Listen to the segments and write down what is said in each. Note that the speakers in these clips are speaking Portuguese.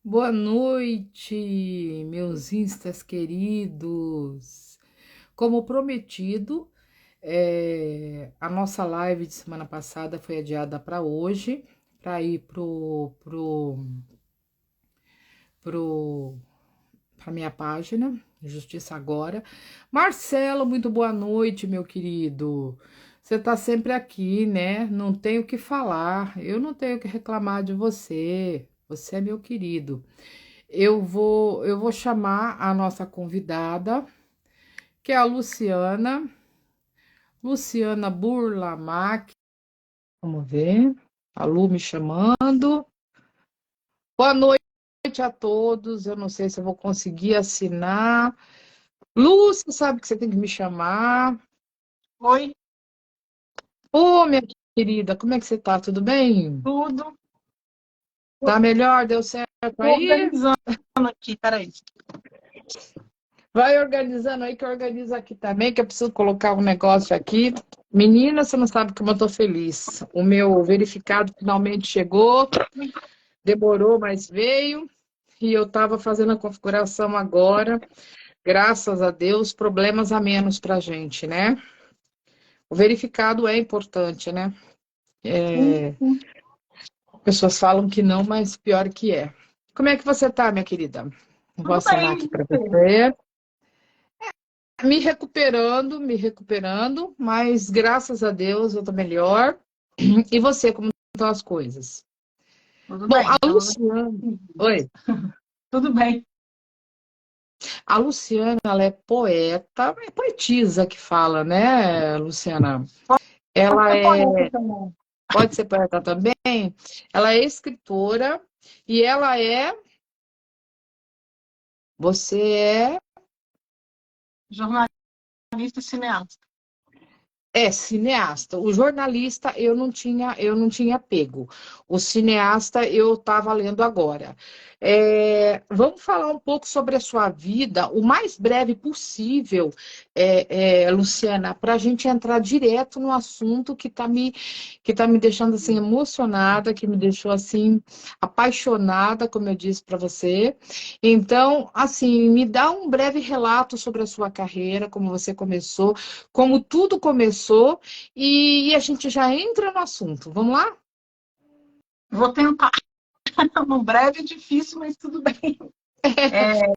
Boa noite, meus instas queridos. Como prometido, a nossa live de semana passada foi adiada para hoje, para ir pro, para minha página, Justiça Agora. Marcelo, muito boa noite, meu querido. Você está sempre aqui, né? Não tenho o que falar, eu não tenho o que reclamar de você. Você é meu querido. Eu vou chamar a nossa convidada, que é a Luciana Burlamac. Vamos ver. A Lu me chamando. Boa noite a todos. Eu não sei se eu vou conseguir assinar. Lu, você sabe que você tem que me chamar. Oi, Ô, minha querida, como é que você tá? Tudo bem? tudo. Tá melhor? Deu certo Estou aí? organizando aqui, peraí. Vai organizando aí que eu organizo aqui também, que eu preciso colocar um negócio aqui. Menina, você não sabe como eu tô feliz. O meu verificado finalmente chegou, demorou, mas veio. E eu estava fazendo a configuração agora. Graças a Deus, problemas a menos para a gente, né? O verificado é importante, né? Sim, sim. Pessoas falam que não, mas pior que é. Como é que você tá, minha querida? Vou Tudo assinar bem, aqui e para você? você. Me recuperando, mas graças a Deus eu tô melhor. E você, como estão as coisas? Tudo Bom, a bem, pelo menos. Luciana. Oi. Tudo bem. A Luciana, ela é poeta, é poetisa que fala, né, Luciana? Pode Ela ser poeta é, também. pode ser poeta também. Ela é escritora e ela é, você é Jornalista e cineasta. É cineasta. O jornalista eu não tinha pego. O cineasta eu estava lendo agora. Vamos falar um pouco sobre a sua vida, o mais breve possível, Luciana, para a gente entrar direto no assunto que tá me deixando assim emocionada, que me deixou assim apaixonada, como eu disse para você. Então, assim, me dá um breve relato sobre a sua carreira, como você começou, como tudo começou, e a gente já entra no assunto. Vamos lá? Vou tentar. No breve é difícil, mas tudo bem. É,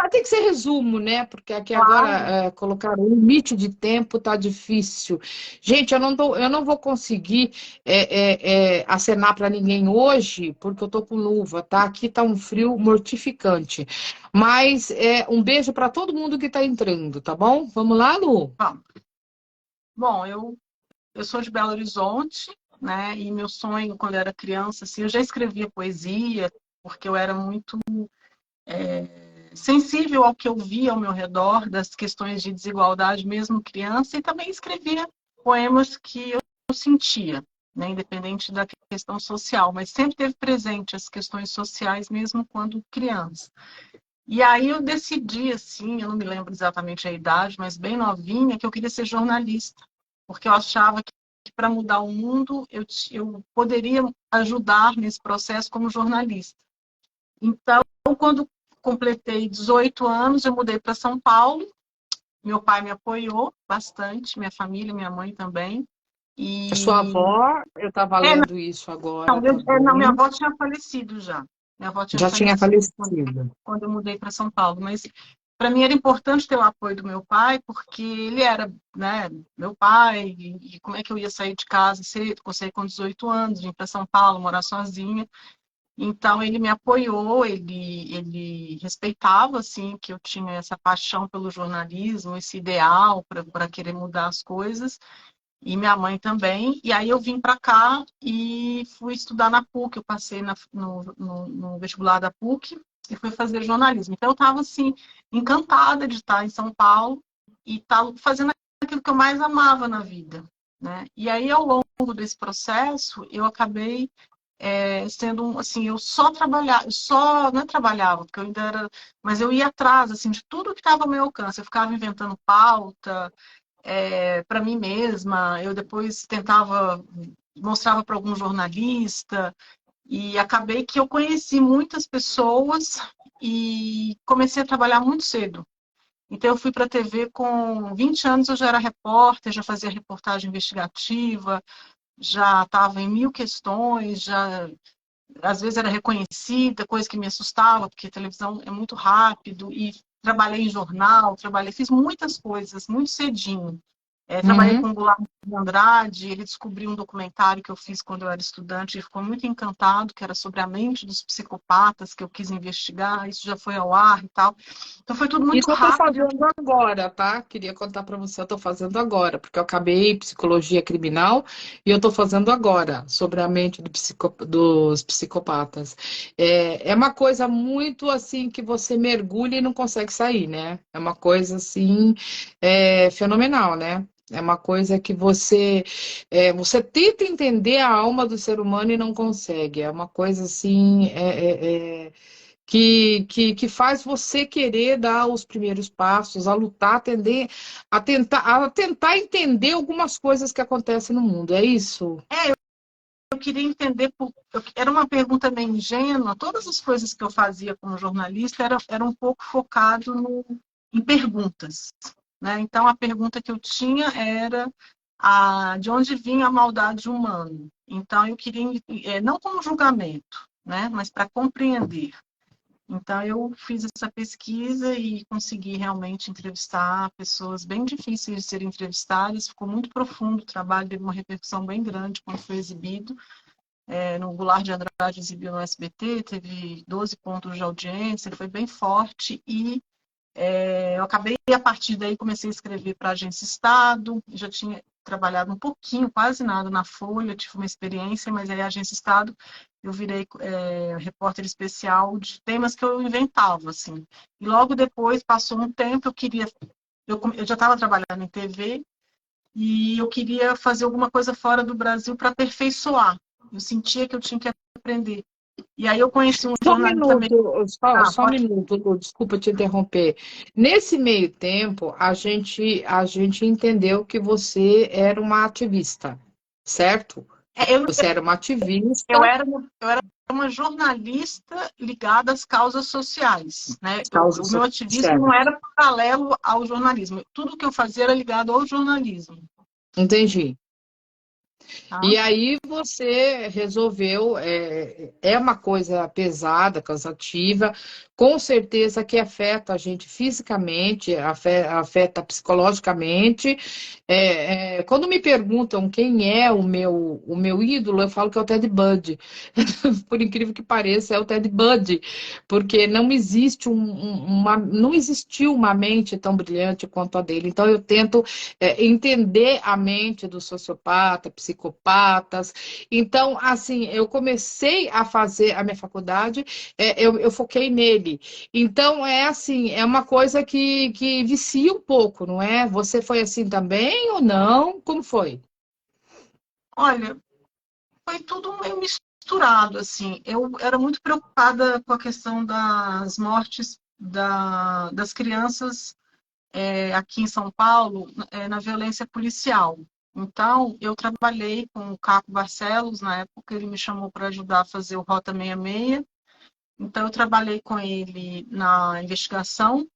Tem que ser resumo, né? Porque aqui agora claro. colocar um limite de tempo tá difícil. Gente, eu não vou conseguir acenar para ninguém hoje, porque eu tô com luva, tá? Aqui tá um frio mortificante. Mas um beijo para todo mundo que tá entrando, tá bom? Vamos lá, Lu? Bom, bom, eu sou de Belo Horizonte, né? E meu sonho, quando eu era criança, assim, eu já escrevia poesia, porque eu era muito sensível ao que eu via ao meu redor, das questões de desigualdade, mesmo criança, e também escrevia poemas que eu sentia, né, independente da questão social, mas sempre teve presente as questões sociais, mesmo quando criança. E aí eu decidi, assim, eu não me lembro exatamente a idade, mas bem novinha, que eu queria ser jornalista, porque eu achava que para mudar o mundo eu poderia ajudar nesse processo como jornalista. Então, quando completei 18 anos, eu mudei para São Paulo. Meu pai me apoiou bastante, minha família, minha mãe também. Sua E avó, eu estava é, lendo isso agora não, minha também. avó tinha falecido já. Minha avó tinha Já tinha falecido falecido. quando eu mudei para São Paulo. Mas para mim era importante ter o apoio do meu pai, porque ele era, né, meu pai, e como é que eu ia sair de casa cedo? Eu saí com 18 anos, vim para São Paulo morar sozinha. Então ele me apoiou, ele respeitava assim que eu tinha essa paixão pelo jornalismo, esse ideal para querer mudar as coisas, e minha mãe também. E aí eu vim para cá e fui estudar na PUC, eu passei no vestibular da PUC e fui fazer jornalismo. Então eu estava assim encantada de estar em São Paulo e estar fazendo aquilo que eu mais amava na vida, né? E aí ao longo desse processo eu acabei sendo assim, eu só trabalhava, só não trabalhava, porque eu ainda era, mas eu ia atrás assim de tudo que estava ao meu alcance. Eu ficava inventando pauta para mim mesma. Eu depois tentava mostrava para algum jornalista. E acabei que eu conheci muitas pessoas e comecei a trabalhar muito cedo. Então, eu fui para a TV com 20 anos, eu já era repórter, já fazia reportagem investigativa, já estava em mil questões, já às vezes era reconhecida, coisa que me assustava, porque a televisão é muito rápido, e trabalhei em jornal, fiz muitas coisas muito cedinho. Trabalhei com Uhum. o Goulart de Andrade, ele descobriu um documentário que eu fiz quando eu era estudante e ficou muito encantado, que era sobre a mente dos psicopatas, que eu quis investigar, isso já foi ao ar e tal. Então foi tudo muito Isso eu estou rápido. fazendo agora, tá? Queria contar para você, eu estou fazendo agora, porque eu acabei psicologia criminal e eu estou fazendo agora sobre a mente dos psicopatas. É uma coisa muito assim que você mergulha e não consegue sair, né? É uma coisa assim fenomenal, né? É uma coisa que você tenta entender a alma do ser humano e não consegue. É uma coisa assim. Que faz você querer dar os primeiros passos, a lutar, a tentar entender algumas coisas que acontecem no mundo. É isso? Eu queria entender, era uma pergunta meio ingênua, todas as coisas que eu fazia como jornalista era um pouco focado em perguntas, né? Então, a pergunta que eu tinha era de onde vinha a maldade humana. Então, eu queria, não como julgamento, né? Mas para compreender. Então, eu fiz essa pesquisa e consegui realmente entrevistar pessoas bem difíceis de serem entrevistadas. Ficou muito profundo o trabalho, teve uma repercussão bem grande quando foi exibido. No Goulart de Andrade exibiu no SBT, teve 12 pontos de audiência, foi bem forte e eu acabei, a partir daí, comecei a escrever para a Agência Estado, já tinha trabalhado um pouquinho, quase nada, na Folha, tive uma experiência, mas aí a Agência Estado eu virei repórter especial de temas que eu inventava, assim. E logo depois, passou um tempo, eu já estava trabalhando em TV e eu queria fazer alguma coisa fora do Brasil para aperfeiçoar. Eu sentia que eu tinha que aprender. E aí eu conheci um Só um jornalista americano. minuto, só um Pode. minuto, Lu, desculpa te interromper. Nesse meio tempo, a gente entendeu que você era uma ativista, certo? Eu, Você era uma eu, ativista, era, eu era uma jornalista ligada às causas sociais. Né? O causas meu ativismo não sociais. era paralelo ao jornalismo. Tudo que eu fazia era ligado ao jornalismo. Entendi. Tá? E aí você resolveu, é uma coisa pesada, cansativa, com certeza que afeta a gente fisicamente, afeta psicologicamente. Quando me perguntam quem é o meu ídolo, eu falo que é o Ted Bundy. Por incrível que pareça, é o Ted Bundy, porque não existiu uma mente tão brilhante quanto a dele. Então eu tento entender a mente do sociopata, psicopatas. Então, assim, eu comecei a fazer a minha faculdade, eu foquei nele. Então, é assim, é uma coisa que vicia um pouco, não é? Você foi assim também ou não? Como foi? Olha, foi tudo meio misturado, assim. Eu era muito preocupada com a questão das mortes das crianças aqui em São Paulo, na violência policial. Então, eu trabalhei com o Caco Barcelos, na época ele me chamou para ajudar a fazer o Rota 66. Então, eu trabalhei com ele na investigação.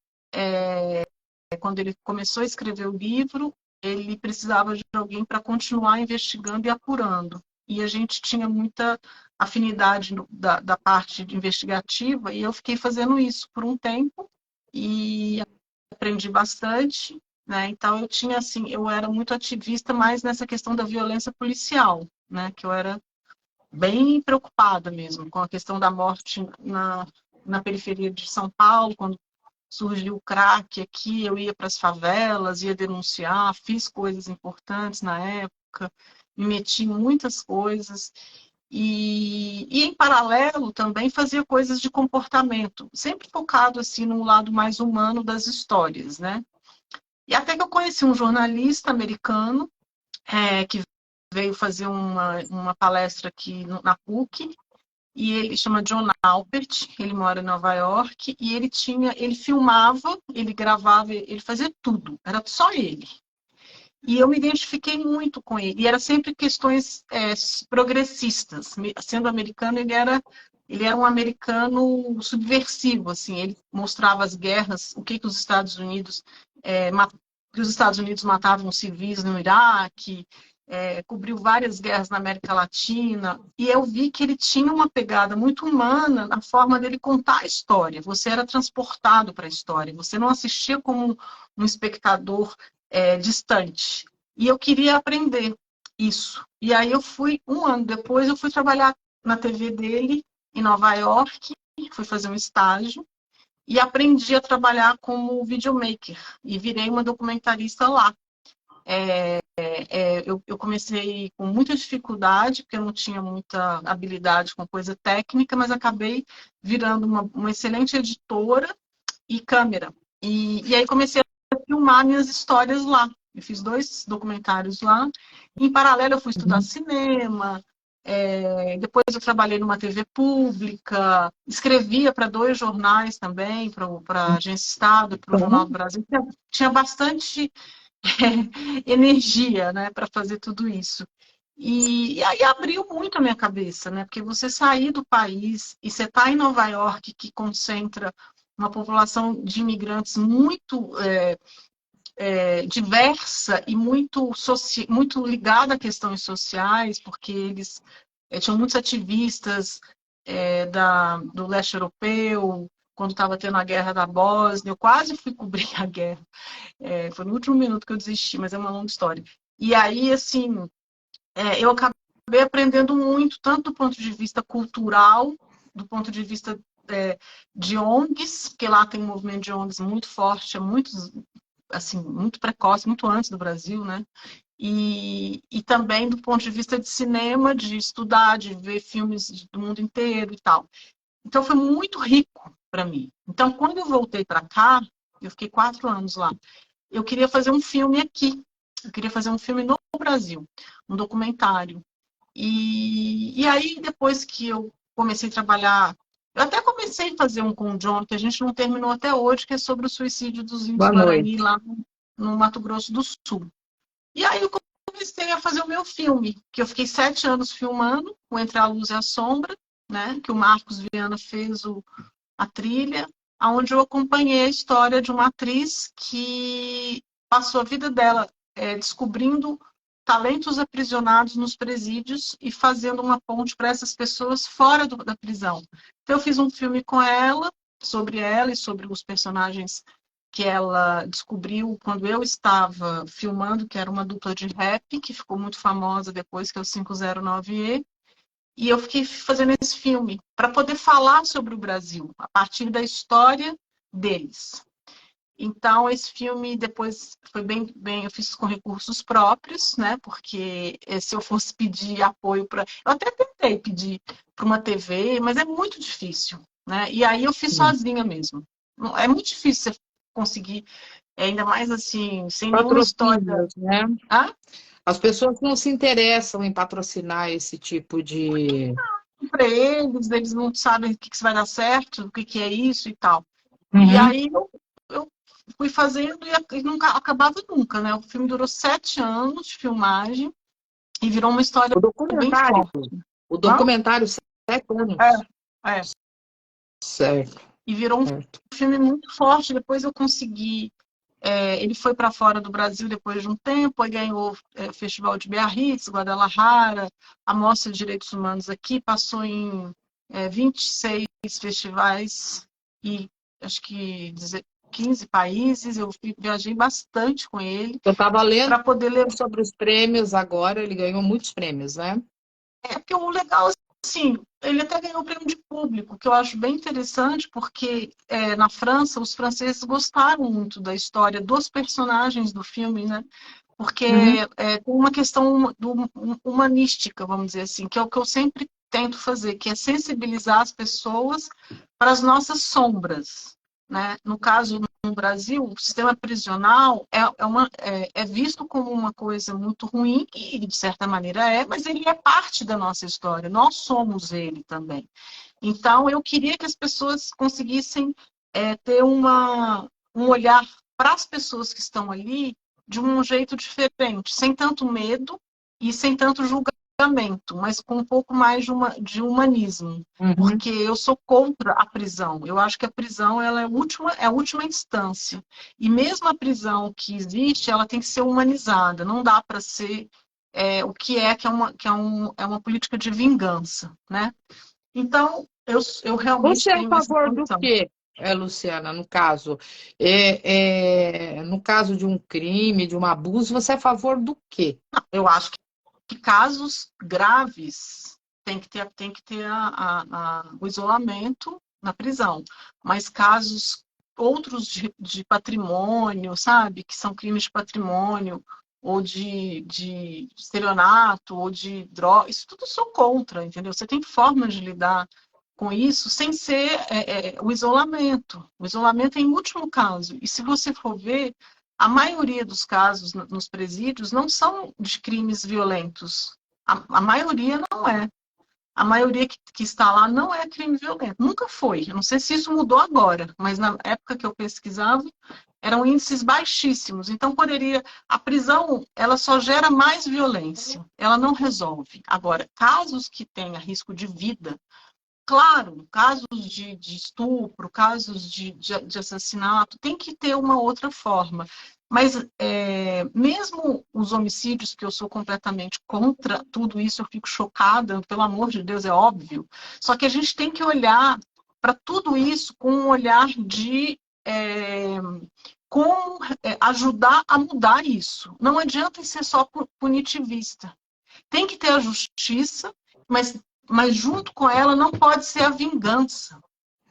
Quando ele começou a escrever o livro, ele precisava de alguém para continuar investigando e apurando. E a gente tinha muita afinidade da parte investigativa, e eu fiquei fazendo isso por um tempo. E aprendi bastante, né? Então eu tinha assim, eu era muito ativista mais nessa questão da violência policial, né? Que eu era bem preocupada mesmo com a questão da morte na periferia de São Paulo, quando surgiu o crack aqui, eu ia para as favelas, ia denunciar, fiz coisas importantes na época, me meti em muitas coisas. E em paralelo também fazia coisas de comportamento, sempre focado assim no lado mais humano das histórias, né? E até que eu conheci um jornalista americano que veio fazer uma palestra aqui na PUC, e ele chama John Alpert, ele mora em Nova York, e ele filmava, ele gravava, ele fazia tudo, era só ele. E eu me identifiquei muito com ele. E era sempre questões progressistas. Sendo americano, ele era um americano subversivo, assim. Ele mostrava as guerras, o que os Estados Unidos que os Estados Unidos matavam civis no Iraque, cobriu várias guerras na América Latina, e eu vi que ele tinha uma pegada muito humana na forma dele contar a história. Você era transportado para a história, você não assistia como um espectador distante. E eu queria aprender isso. E aí eu fui, um ano depois, eu fui trabalhar na TV dele, em Nova York, fui fazer um estágio, e aprendi a trabalhar como videomaker, e virei uma documentarista lá. Eu comecei com muita dificuldade, porque eu não tinha muita habilidade com coisa técnica, mas acabei virando uma excelente editora e câmera. E aí comecei a filmar minhas histórias lá. Eu fiz 2 documentários lá. Em paralelo, eu fui estudar cinema. Depois eu trabalhei numa TV pública. Escrevia para 2 jornais também, para a Agência Estado e para o Jornal do Brasil. Tinha bastante energia, né, para fazer tudo isso. E aí abriu muito a minha cabeça, né? Porque você sair do país e você está em Nova York, que concentra uma população de imigrantes muito diversa e muito ligada a questões sociais, porque eles tinham muitos ativistas do leste europeu, quando estava tendo a guerra da Bósnia, eu quase fui cobrir a guerra. Foi no último minuto que eu desisti, mas é uma longa história. E aí, assim, eu acabei aprendendo muito, tanto do ponto de vista cultural, do ponto de vista de ONGs, porque lá tem um movimento de ONGs muito forte, assim, muito precoce, muito antes do Brasil, né? E também do ponto de vista de cinema, de estudar, de ver filmes do mundo inteiro e tal. Então foi muito rico para mim. Então, quando eu voltei para cá, eu fiquei 4 anos lá, eu queria fazer um filme aqui. Eu queria fazer um filme no Brasil, um documentário. E aí, depois que eu comecei a trabalhar, eu até comecei a fazer um com o John, que a gente não terminou até hoje, que é sobre o suicídio dos índios Boa Guarani noite. lá no Mato Grosso do Sul. E aí eu comecei a fazer o meu filme, que eu fiquei 7 anos filmando, o Entre a Luz e a Sombra, né? Que o Marcos Viana fez a trilha, onde eu acompanhei a história de uma atriz que passou a vida dela descobrindo talentos aprisionados nos presídios e fazendo uma ponte para essas pessoas fora da prisão. Então, eu fiz um filme com ela, sobre ela e sobre os personagens que ela descobriu quando eu estava filmando, que era uma dupla de rap, que ficou muito famosa depois, que é o 509E. E eu fiquei fazendo esse filme para poder falar sobre o Brasil, a partir da história deles. Então, esse filme depois foi bem, eu fiz com recursos próprios, né? Porque se eu fosse pedir apoio para. Eu até tentei pedir para uma TV, mas é muito difícil, né? E aí eu fiz sozinha mesmo. É muito difícil você conseguir, ainda mais assim, sem nenhuma história. Patrocínios, né? Ah? As pessoas não se interessam em patrocinar esse tipo de. Para eles não sabem o que vai dar certo, o que é isso e tal. E Uhum. aí eu fui fazendo e nunca acabava nunca, né? O filme durou 7 anos de filmagem e virou uma história O bem documentário, forte. o Hã? documentário 7 anos. É, é. Certo, E virou um certo. filme muito forte. Depois eu consegui. Ele foi para fora do Brasil depois de um tempo, aí ganhou o Festival de Biarritz, Guadalajara, a Mostra de Direitos Humanos aqui, passou em 26 festivais e acho que 15 países. Eu viajei bastante com ele Eu estava lendo para poder levar. sobre os prêmios agora, ele ganhou muitos prêmios, né? Porque o legal, assim, ele até ganhou o prêmio de público, que eu acho bem interessante, porque na França, os franceses gostaram muito da história dos personagens do filme, né? Porque Uhum. tem uma questão humanística, vamos dizer assim, que é o que eu sempre tento fazer, que é sensibilizar as pessoas para as nossas sombras, né? No caso, no Brasil, o sistema prisional é visto como uma coisa muito ruim, e de certa maneira mas ele é parte da nossa história, nós somos ele também. Então, eu queria que as pessoas conseguissem ter um olhar para as pessoas que estão ali de um jeito diferente, sem tanto medo e sem tanto julgamento, mas com um pouco mais de humanismo. Uhum. Porque eu sou contra a prisão. Eu acho que a prisão ela é a última instância. E mesmo a prisão que existe, ela tem que ser humanizada. Não dá para ser o é uma política de vingança, né? Então, eu realmente Você é a tenho essa favor do posição. quê, Luciana, no caso? No caso de um crime, de um abuso, você é a favor do quê? Eu acho que casos graves tem que ter o isolamento na prisão. Mas casos outros de patrimônio, sabe? Que são crimes de patrimônio, ou de estelionato, ou de droga, isso tudo eu sou contra, entendeu? Você tem formas de lidar com isso sem ser o isolamento. O isolamento é em último caso. E se você for ver, a maioria dos casos nos presídios não são de crimes violentos. A maioria não é. A maioria que está lá não é crime violento. Nunca foi. Eu não sei se isso mudou agora, mas na época que eu pesquisava, eram índices baixíssimos. Então, a prisão, ela só gera mais violência. Ela não resolve. Agora, casos que tenha risco de vida, claro, casos de estupro, casos de assassinato, tem que ter uma outra forma. Mas mesmo os homicídios, que eu sou completamente contra tudo isso, eu fico chocada, pelo amor de Deus, é óbvio. Só que a gente tem que olhar para tudo isso com um olhar de como ajudar a mudar isso. Não adianta ser só punitivista. Tem que ter a justiça, mas junto com ela não pode ser a vingança.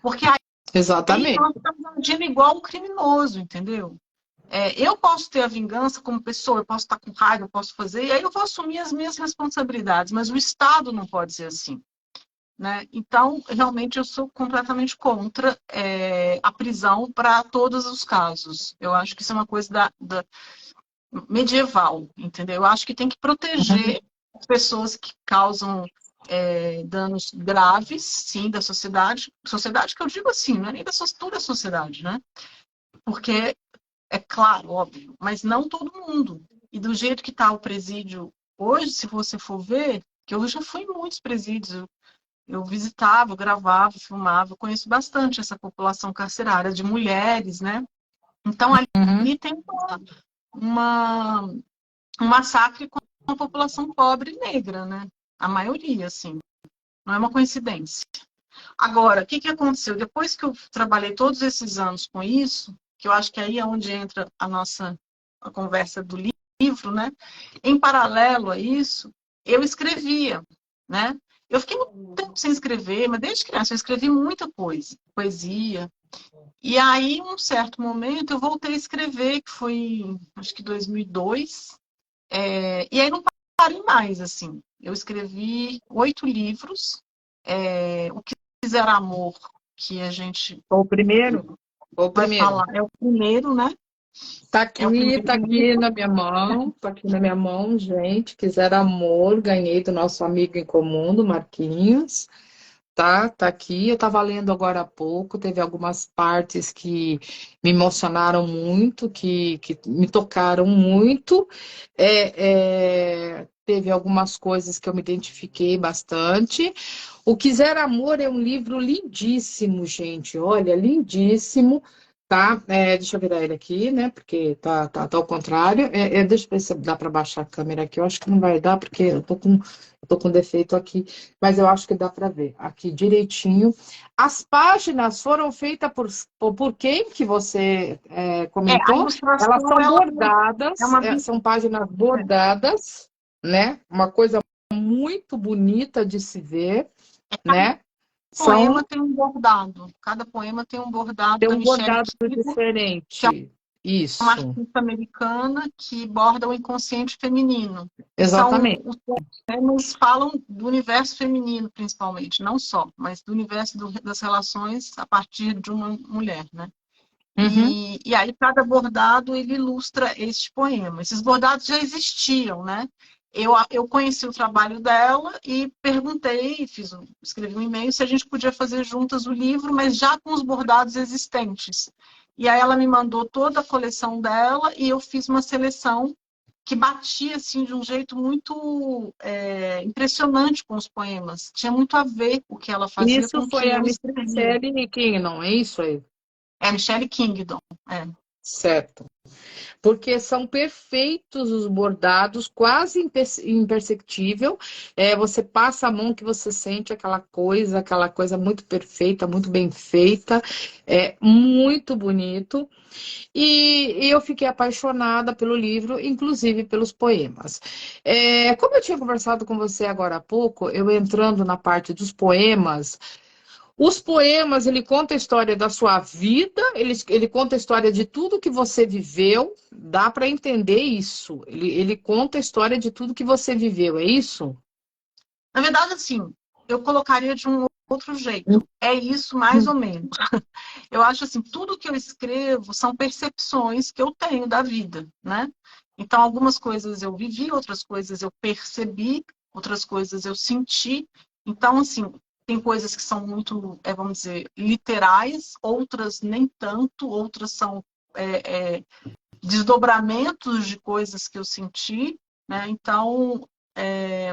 Porque aí Exatamente. nós estamos agindo igual um criminoso, entendeu? Eu posso ter a vingança como pessoa, eu posso estar com raiva, eu posso fazer, e aí eu vou assumir as minhas responsabilidades, mas o Estado não pode ser assim. Né? Então, realmente, eu sou completamente contra a prisão para todos os casos. Eu acho que isso é uma coisa da medieval, entendeu? Eu acho que tem que proteger as pessoas que causam danos graves, sim, da sociedade. Sociedade que eu digo assim, não é nem toda a sociedade, né? Porque é claro, óbvio, mas não todo mundo. E do jeito que está o presídio hoje, se você for ver, que eu já fui em muitos presídios, eu visitava, eu gravava, filmava, eu conheço bastante essa população carcerária de mulheres, né? Então Uhum. ali tem uma, um massacre com a população pobre e negra, né? A maioria, assim. Não é uma coincidência. Agora, o que aconteceu? Depois que eu trabalhei todos esses anos com isso, que eu acho que aí é onde entra a conversa do livro, né? Em paralelo a isso, eu escrevia, né? Eu fiquei muito tempo sem escrever, mas desde criança eu escrevi muita coisa, poesia. E aí, um certo momento, eu voltei a escrever, que foi, acho que 2002, e aí não parei mais, assim. Eu escrevi 8 livros. O que Quiser Amor, que a gente Foi o primeiro? Foi o vai primeiro. falar, é o primeiro, né? É o Tá primeiro aqui livro. na minha mão, tá aqui na minha mão, gente. Quiser amor, ganhei do nosso amigo em comum, do Marquinhos. Tá aqui. Eu estava lendo agora há pouco, teve algumas partes que me emocionaram muito, que me tocaram muito. Teve algumas coisas que eu me identifiquei bastante. O Quiser Amor é um livro lindíssimo, gente. Olha, lindíssimo. Tá, deixa eu virar ele aqui, né? Porque tá ao contrário. Deixa eu ver se dá para baixar a câmera aqui. Eu acho que não vai dar, porque eu tô com defeito aqui, mas eu acho que dá para ver aqui direitinho. As páginas foram feitas por quem que você A comentou? Elas ilustração são é bordadas, uma são páginas bordadas, né? Uma coisa muito bonita de se ver, né? poema São tem um bordado. Cada poema tem um bordado Tem da um Michelle bordado Keegan, que é diferente. uma Isso, artista americana que borda o inconsciente feminino. E exatamente. os poemas falam do universo feminino, principalmente, não só, mas do universo das relações a partir de uma mulher, né? Uhum. E aí cada bordado ele ilustra este poema. Esses bordados já existiam, né? Eu conheci o trabalho dela e perguntei, escrevi um e-mail se a gente podia fazer juntas o livro, mas já com os bordados existentes. E aí ela me mandou toda a coleção dela e eu fiz uma seleção que batia assim de um jeito muito impressionante com os poemas. Tinha muito a ver o que ela fazia com Isso o que foi a eu Miss escrevia. Michelle Kingdom, é isso aí? É Michelle Kingdom. É. Certo. Porque são perfeitos os bordados, quase imperceptível. Você passa a mão que você sente aquela coisa muito perfeita, muito bem feita, muito bonito. E eu fiquei apaixonada pelo livro, inclusive pelos poemas. Como eu tinha conversado com você agora há pouco, eu entrando na parte dos poemas. Os poemas, ele conta a história da sua vida, ele conta a história de tudo que você viveu, dá para entender isso. Ele conta a história de tudo que você viveu, é isso? Na verdade, assim, eu colocaria de um outro jeito. É isso mais ou menos. Eu acho assim, tudo que eu escrevo são percepções que eu tenho da vida, né? Então, algumas coisas eu vivi, outras coisas eu percebi, outras coisas eu senti. Então, assim, tem coisas que são muito, vamos dizer, literais, outras nem tanto, outras são desdobramentos de coisas que eu senti, né? Então,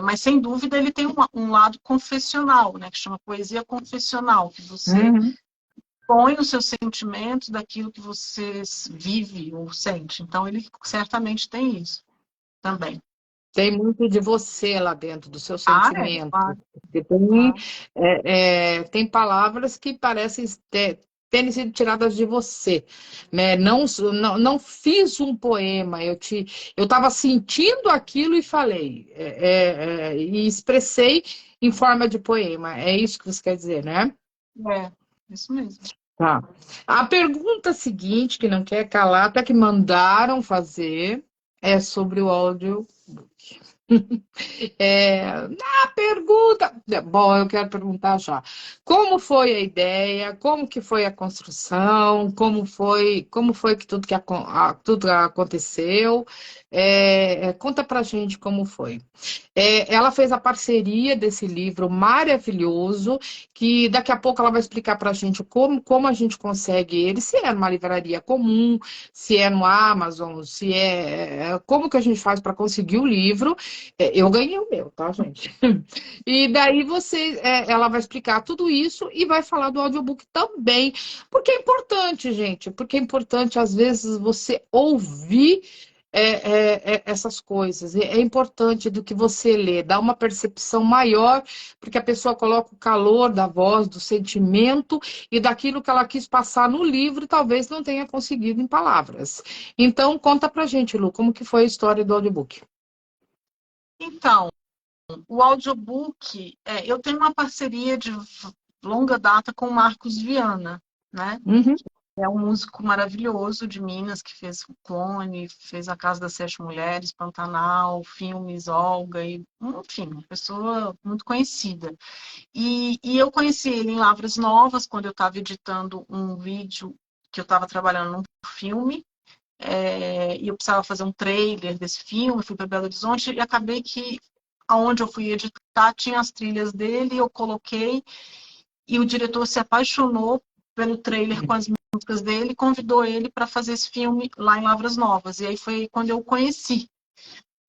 mas sem dúvida ele tem um lado confessional, né? Que chama poesia confessional, que você Uhum. põe os seus sentimentos daquilo que você vive ou sente. Então, ele certamente tem isso também. Tem muito de você lá dentro, do seu Ah, sentimento. claro, Porque tem, claro. tem palavras que parecem terem sido tiradas de você, né? Não fiz um poema, eu estava sentindo aquilo e falei, e expressei em forma de poema. É isso que você quer dizer, né? É, isso mesmo. Tá. A pergunta seguinte, que não quer calar, até que mandaram fazer, é sobre o áudio. A pergunta. Bom, eu quero perguntar já. Como foi a ideia? Como que foi a construção? Como foi que tudo aconteceu? Conta pra gente como foi. Ela fez a parceria desse livro maravilhoso, que daqui a pouco ela vai explicar pra gente como a gente consegue ele, se é numa livraria comum, se é no Amazon, se como que a gente faz para conseguir o livro. Eu ganhei o meu, tá, gente? E daí ela vai explicar tudo isso e vai falar do audiobook também, porque é importante, gente, porque é importante às vezes você ouvir essas coisas. É importante do que você lê, dá uma percepção maior, porque a pessoa coloca o calor da voz, do sentimento e daquilo que ela quis passar no livro, e talvez não tenha conseguido em palavras. Então, conta pra gente, Lu, como que foi a história do audiobook? Então, o audiobook, eu tenho uma parceria de longa data com o Marcos Viana, né? Uhum. É um músico maravilhoso de Minas, que fez o Clone, fez A Casa das Sete Mulheres, Pantanal, filmes, Olga, enfim, uma pessoa muito conhecida. E eu conheci ele em Lavras Novas, quando eu estava editando um vídeo que eu estava trabalhando num filme, e eu precisava fazer um trailer desse filme, fui para Belo Horizonte, e acabei que, aonde eu fui editar, tinha as trilhas dele, eu coloquei, e o diretor se apaixonou pelo trailer com as músicas dele e convidou ele para fazer esse filme lá em Lavras Novas. E aí foi quando eu o conheci.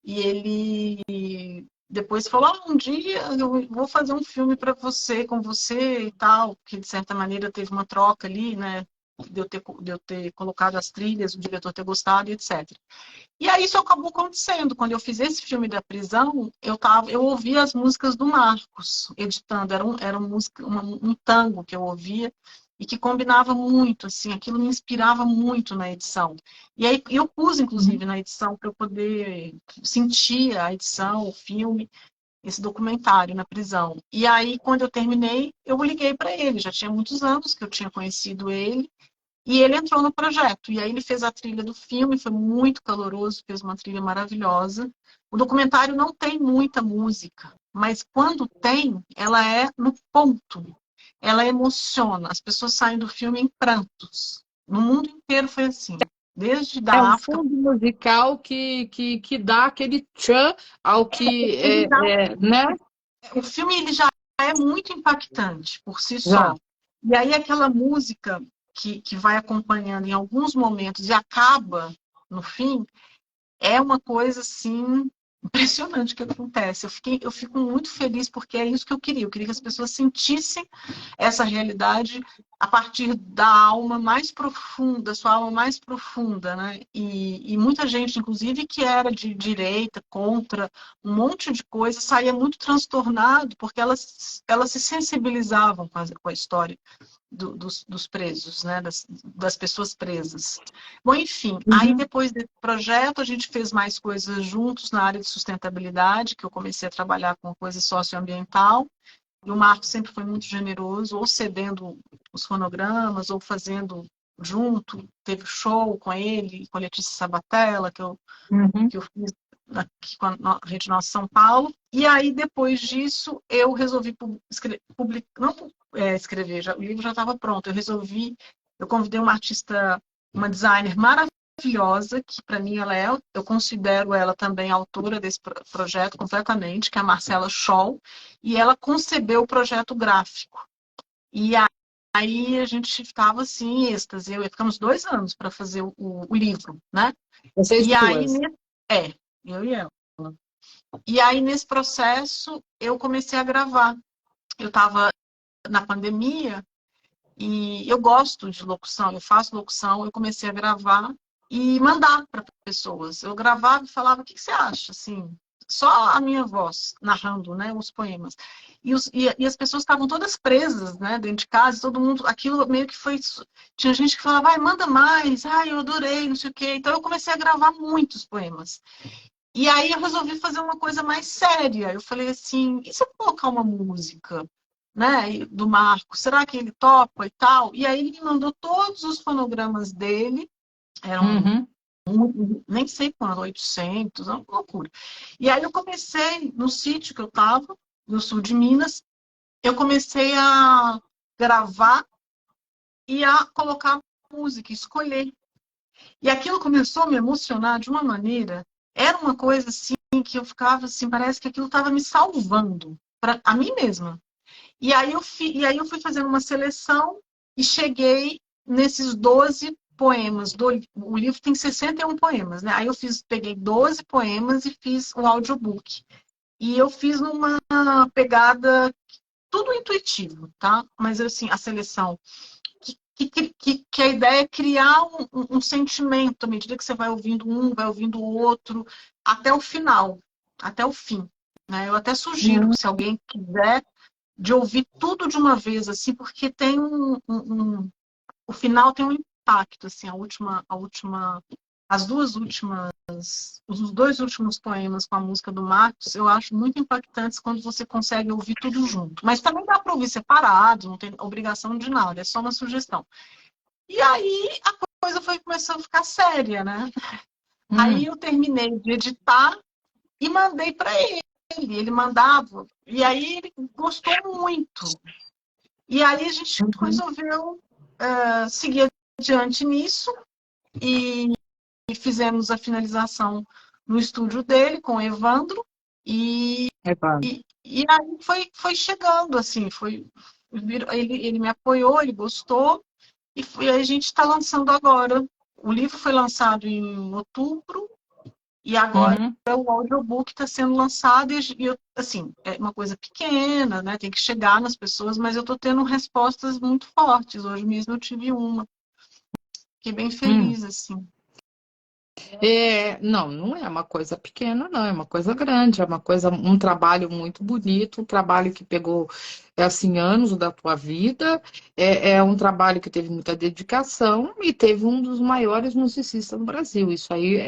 E ele depois falou: um dia eu vou fazer um filme para você, com você e tal, que de certa maneira teve uma troca ali, né? De eu ter colocado as trilhas, o diretor ter gostado e etc. E aí isso acabou acontecendo. Quando eu fiz esse filme da prisão, eu ouvia as músicas do Marcos editando. Era um tango que eu ouvia e que combinava muito, assim, aquilo me inspirava muito na edição. E aí eu pus, inclusive, na edição para eu poder sentir a edição, o filme, esse documentário na prisão. E aí, quando eu terminei, eu liguei para ele. Já tinha muitos anos que eu tinha conhecido ele. E ele entrou no projeto. E aí ele fez a trilha do filme, foi muito caloroso, fez uma trilha maravilhosa. O documentário não tem muita música, mas quando tem, ela é no ponto. Ela emociona. As pessoas saem do filme em prantos. No mundo inteiro foi assim. Desde É da um África. fundo musical que dá aquele tchan ao que Ele já, né? o filme ele já é muito impactante por si Já. só. E aí aquela música que vai acompanhando em alguns momentos e acaba no fim, é uma coisa assim impressionante que acontece. Eu fico muito feliz porque é isso que eu queria. Eu queria que as pessoas sentissem essa realidade a partir da alma mais profunda, sua alma mais profunda, né? E muita gente, inclusive, que era de direita, contra um monte de coisa, saía muito transtornado porque elas se sensibilizavam com a história dos presos, né? Das pessoas presas. Bom, enfim, aí Uhum. depois desse projeto a gente fez mais coisas juntos na área de sustentabilidade, que eu comecei a trabalhar com coisa socioambiental, e o Marcos sempre foi muito generoso, ou cedendo os fonogramas, ou fazendo junto, teve show com ele, com a Letícia Sabatella, Uhum. que eu fiz aqui com a Rede Nossa São Paulo. E aí, depois disso, eu resolvi publicar, não escrever, o livro já estava pronto. Eu convidei uma artista, uma designer maravilhosa, que para mim eu considero ela também autora desse projeto completamente, que é a Marcela Scholl, e ela concebeu o projeto gráfico. E aí a gente estava assim, em êxtase. Ficamos 2 anos para fazer o livro, né? Vocês E aí, duas. é, eu e ela. E aí, nesse processo, eu comecei a gravar. Eu estava na pandemia e eu gosto de locução, eu faço locução, eu comecei a gravar e mandar para pessoas. Eu gravava e falava, o que você acha? Assim, só a minha voz narrando, né, os poemas. E as pessoas estavam todas presas, né, dentro de casa, todo mundo, aquilo meio que foi... Tinha gente que falava, vai, manda mais, ai, eu adorei, não sei o quê. Então eu comecei a gravar muitos poemas. E aí eu resolvi fazer uma coisa mais séria. Eu falei assim, e se eu colocar uma música, né, do Marco? Será que ele topa e tal? E aí ele me mandou todos os fonogramas dele, eram Uhum. nem sei quanto, 800, uma loucura. E aí eu comecei, no sítio que eu estava, no sul de Minas, eu comecei a gravar e a colocar música, escolher. E aquilo começou a me emocionar de uma maneira, era uma coisa assim que eu ficava assim, parece que aquilo estava me salvando, para a mim mesma. E aí eu fui fazendo uma seleção e cheguei nesses 12 poemas. O livro tem 61 poemas, né? Aí eu peguei 12 poemas e fiz o audiobook. E eu fiz numa pegada tudo intuitivo, tá? Mas assim, a seleção que a ideia é criar um sentimento à medida que você vai ouvindo um, vai ouvindo o outro, até o final, até o fim. Né? Eu até sugiro, Uhum. se alguém quiser, de ouvir tudo de uma vez, assim, porque tem o final tem um impacto, assim, as duas últimas, os dois últimos poemas com a música do Marcos, eu acho muito impactantes quando você consegue ouvir tudo junto. Mas também dá para ouvir separado, não tem obrigação de nada, é só uma sugestão. E aí a coisa foi começando a ficar séria, né? Aí Uhum. eu terminei de editar e mandei para ele. Ele mandava, e aí ele gostou muito. E aí a gente Uhum. resolveu seguir adiante nisso e fizemos a finalização no estúdio dele com o Evandro e, Evandro. e aí foi chegando, assim, ele me apoiou, ele gostou e a gente está lançando agora. O livro foi lançado em outubro e agora Uhum. o audiobook está sendo lançado assim, é uma coisa pequena, né? Tem que chegar nas pessoas, mas eu estou tendo respostas muito fortes. Hoje mesmo eu tive uma. Fiquei bem Uhum. feliz, assim. Não, não é uma coisa pequena, não, é uma coisa grande, é uma coisa, um trabalho muito bonito, um trabalho que pegou, assim, anos da tua vida, é um trabalho que teve muita dedicação e teve um dos maiores musicistas do Brasil. Isso aí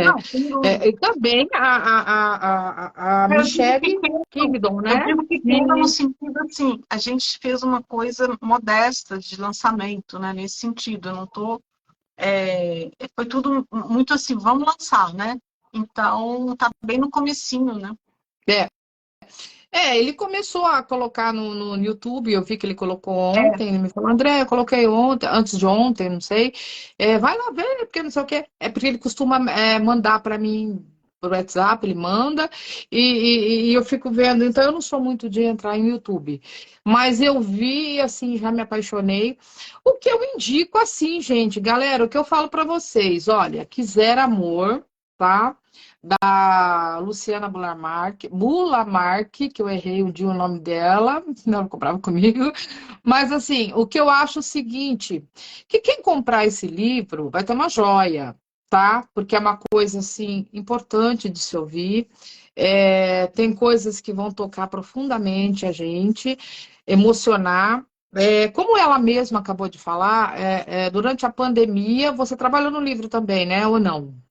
Não, sem dúvida. e também a Eu digo Michelle pequeno, Kingdom, eu né? digo pequeno no sentido assim, a gente fez uma coisa modesta de lançamento, né? Nesse sentido, eu não tô, foi tudo muito assim, vamos lançar, né? Então, tá bem no comecinho, né? É, ele começou a colocar no YouTube, eu vi que ele colocou É, ontem, ele me falou, André, eu coloquei ontem, antes de ontem, não sei, vai lá ver, porque não sei o quê. É porque ele costuma mandar para mim por WhatsApp, ele manda, e eu fico vendo. Então, eu não sou muito de entrar em YouTube. Mas eu vi, assim, já me apaixonei. O que eu indico, assim, gente, galera, o que eu falo para vocês, olha, quiser amor, tá? Da Luciana Bulamarque, que eu errei um dia o nome dela, não comprava comigo. Mas assim, o que eu acho é o seguinte, que quem comprar esse livro vai ter uma joia, tá? Porque é uma coisa assim importante de se ouvir. Tem coisas que vão tocar profundamente a gente, emocionar. Como ela mesma acabou de falar, durante a pandemia, você trabalhou no livro também, né? Ou não?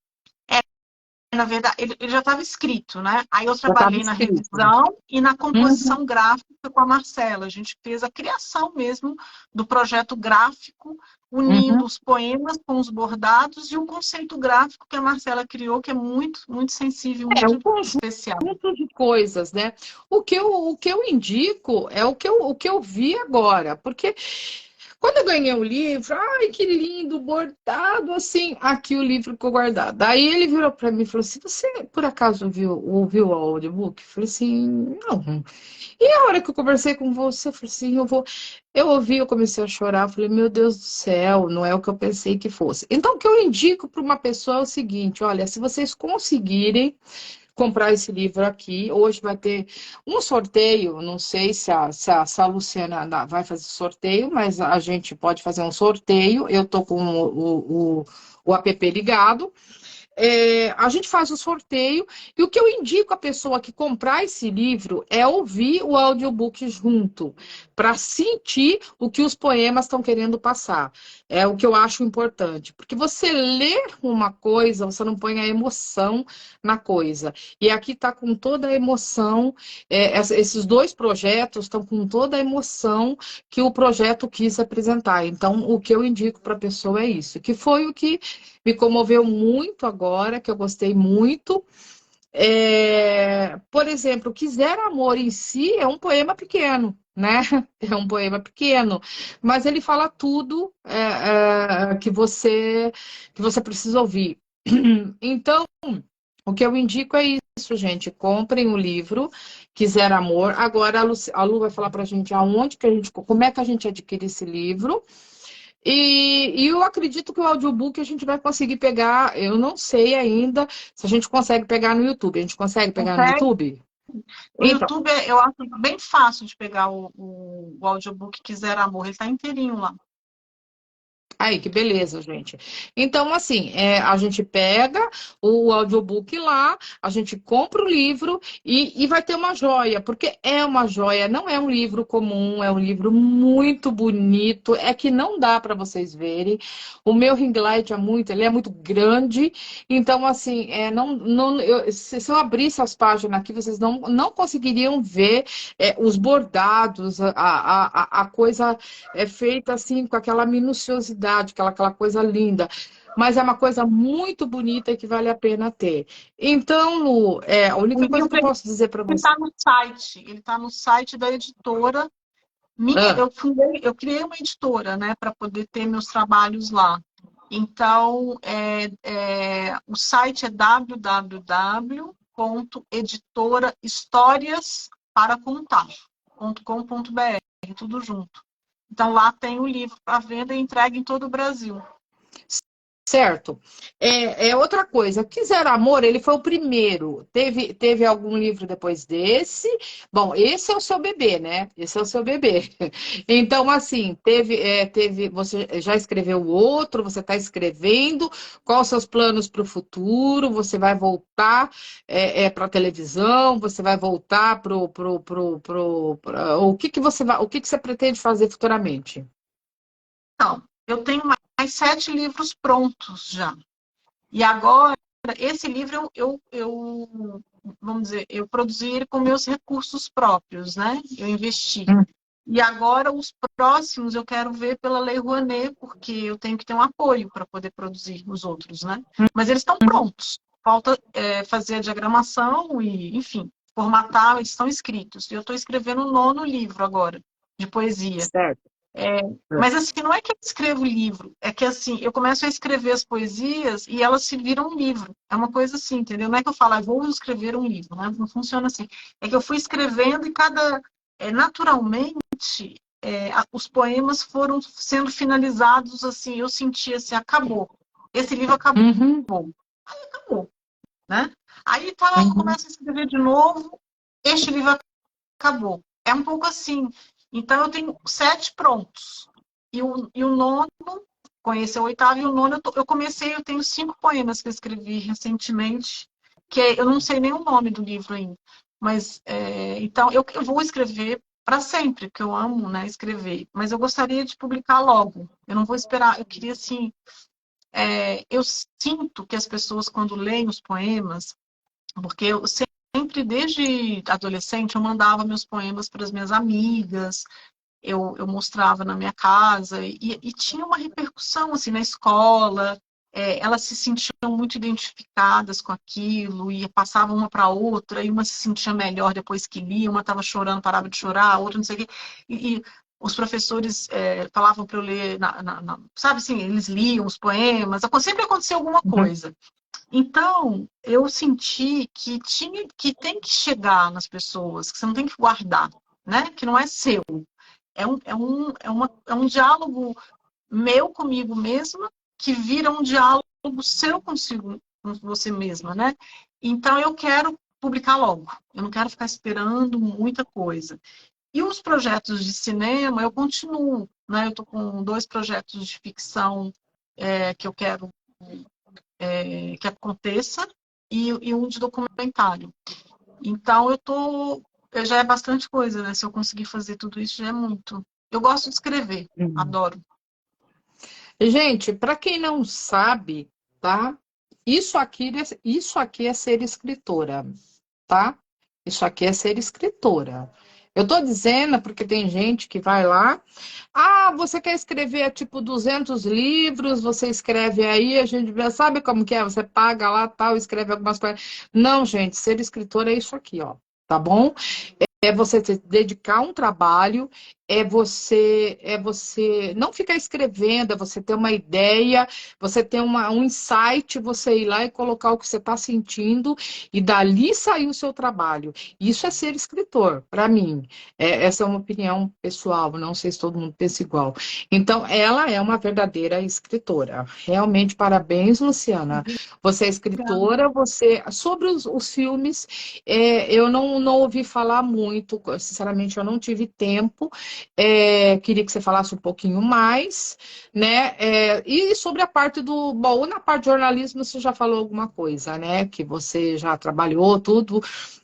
Na verdade, ele já estava escrito, né? Aí eu Já estava trabalhei na escrito. revisão e na Uhum. composição gráfica com a Marcela. A gente fez a criação mesmo do projeto gráfico, unindo Uhum. os poemas com os bordados e um conceito gráfico que a Marcela criou, que é muito, muito sensível, Um muito conjunto especial. de coisas, né? O que eu indico é o que eu vi agora, porque quando eu ganhei o livro, ai, que lindo, bordado, assim, aqui o livro ficou guardado. Daí ele virou para mim e falou assim: Você por acaso ouviu o audiobook? Eu falei assim: Não. E a hora que eu conversei com você, eu falei assim: Eu vou. Eu ouvi, eu comecei a chorar, eu falei: Meu Deus do céu, não é o que eu pensei que fosse. Então, o que eu indico para uma pessoa é o seguinte: olha, se vocês conseguirem comprar esse livro aqui. Hoje vai ter um sorteio, não sei se a Luciana vai fazer sorteio, mas a gente pode fazer um sorteio. Eu estou com o app ligado. A gente faz o sorteio e o que eu indico a pessoa que comprar esse livro é ouvir o audiobook junto, para sentir o que os poemas estão querendo passar. É o que eu acho importante, porque você ler uma coisa, você não põe a emoção na coisa. E aqui está com toda a emoção, esses dois projetos estão com toda a emoção que o projeto quis apresentar. Então, o que eu indico para a pessoa é isso, que foi o que me comoveu muito agora, que eu gostei muito. Por exemplo, Quiser Amor em si é um poema pequeno, né? É um poema pequeno, mas ele fala tudo que você precisa ouvir. Então, o que eu indico é isso, gente. Comprem o livro Quiser Amor. Agora a Lu vai falar para a gente como é que a gente adquire esse livro. E eu acredito que o audiobook a gente vai conseguir pegar. Eu não sei ainda se a gente consegue pegar no YouTube. A gente consegue pegar no Consegue? YouTube? O Então, YouTube, eu acho bem fácil de pegar o audiobook Quiser Amor. Ele está inteirinho lá. aí, que beleza, gente. Então, assim, a gente pega o audiobook lá, a gente compra o livro e vai ter uma joia, porque é uma joia, não é um livro comum, é um livro muito bonito, é que não dá para vocês verem. O meu ring light ele é muito grande, então, assim, se eu abrisse as páginas aqui, vocês não conseguiriam ver os bordados, a coisa é feita assim com aquela minuciosidade, aquela coisa linda. Mas é uma coisa muito bonita e que vale a pena ter. Então, Lu, a O única coisa que eu livro posso dizer para ele você. está no site. Ele está no site da editora. Ah, Eu criei uma editora, né, para poder ter meus trabalhos lá. Então, o site é www.editorahistoriasparacontar.com.br, tudo junto. Então, lá tem o livro para venda e entrega em todo o Brasil. certo. Outra coisa, Quiser Amor, ele foi o primeiro. Teve algum livro depois desse? Bom, esse é o seu bebê, né? Esse é o seu bebê. Então, assim, você já escreveu outro, você está escrevendo, quais os seus planos para o futuro? Você vai voltar para a televisão? Você vai voltar o que que o que que você pretende fazer futuramente? Então, eu tenho mais 7 livros prontos já. E agora, esse livro vamos dizer, eu produzi ele com meus recursos próprios, né? Eu investi. E agora, os próximos, eu quero ver pela Lei Rouanet, porque eu tenho que ter um apoio para poder produzir os outros, né? Mas eles estão prontos. Falta fazer a diagramação e, enfim, formatar, eles estão escritos. E eu estou escrevendo o 9º livro agora, de poesia. Certo. Mas assim, não é que eu escrevo livro, é que assim, eu começo a escrever as poesias e elas se viram um livro. É uma coisa assim, entendeu? Não é que eu falo, vou escrever um livro, né? Não funciona assim. É que eu fui escrevendo e naturalmente, os poemas foram sendo finalizados assim, eu sentia assim, acabou. Esse livro acabou. Uhum, Aí acabou, né? Aí tá, eu uhum, começo a escrever de novo, este livro acabou. É um pouco assim. Então, eu tenho 7 prontos. E o nono, conheci o oitavo, e o nono eu comecei, eu tenho 5 poemas que eu escrevi recentemente, eu não sei nem o nome do livro ainda. Mas, então, eu vou escrever para sempre, porque eu amo, né, escrever. Mas eu gostaria de publicar logo. Eu não vou esperar, eu queria, assim... eu sinto que as pessoas, quando leem os poemas, porque eu sempre, desde adolescente, eu mandava meus poemas para as minhas amigas, eu mostrava na minha casa, e tinha uma repercussão assim, na escola, elas se sentiam muito identificadas com aquilo, e passavam uma para outra, e uma se sentia melhor depois que lia, uma estava chorando, parava de chorar, a outra não sei o quê. E os professores falavam para eu ler, sabe assim, eles liam os poemas, sempre acontecia alguma uhum. coisa. Então, eu senti que tem que chegar nas pessoas, que você não tem que guardar, né? Que não é seu. É um diálogo meu comigo mesma que vira um diálogo seu consigo, com você mesma, né? Então, eu quero publicar logo. Eu não quero ficar esperando muita coisa. E os projetos de cinema, eu continuo, né? Eu estou com 2 projetos de ficção que eu quero que aconteça e um de documentário. Então, já é bastante coisa, né? Se eu conseguir fazer tudo isso, já é muito. Eu gosto de escrever, Uhum. adoro. Gente, para quem não sabe, tá? Isso aqui é ser escritora, tá? Isso aqui é ser escritora. Eu tô dizendo porque tem gente que vai lá, você quer escrever tipo 200 livros, você escreve aí, a gente sabe como que é, você paga lá, tal, escreve algumas coisas. Não, gente, ser escritora é isso aqui, ó, tá bom? É você se dedicar a um trabalho, é você não ficar escrevendo, é você ter uma ideia, você ter um insight, você ir lá e colocar o que você está sentindo e dali sair o seu trabalho. Isso é ser escritor, para mim. Essa é uma opinião pessoal, não sei se todo mundo pensa igual. Então, ela é uma verdadeira escritora. Realmente, parabéns, Luciana. Você é escritora, você. Sobre os filmes. Eu não ouvi falar muito, sinceramente, eu não tive tempo. Queria que você falasse um pouquinho mais, né? E sobre a parte do. Bom, na parte de jornalismo você já falou alguma coisa, né? Que você já trabalhou tudo.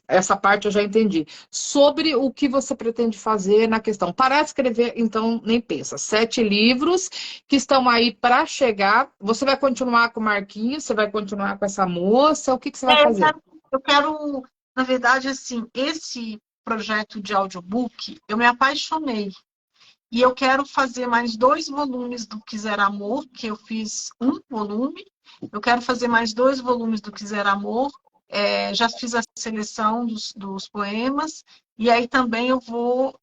Essa parte eu já entendi. Sobre o que você pretende fazer na questão. Parar de escrever, então, nem pensa. 7 livros que estão aí para chegar. Você vai continuar com o Marquinhos? Você vai continuar com essa moça? O que você vai É, eu fazer? quero, eu quero, na verdade, assim, esse projeto de audiobook, eu me apaixonei. E eu quero fazer mais 2 volumes do Quiser Amor, que eu fiz um volume. Eu quero fazer mais 2 volumes do Quiser Amor. Já fiz a seleção dos poemas. E aí também eu vou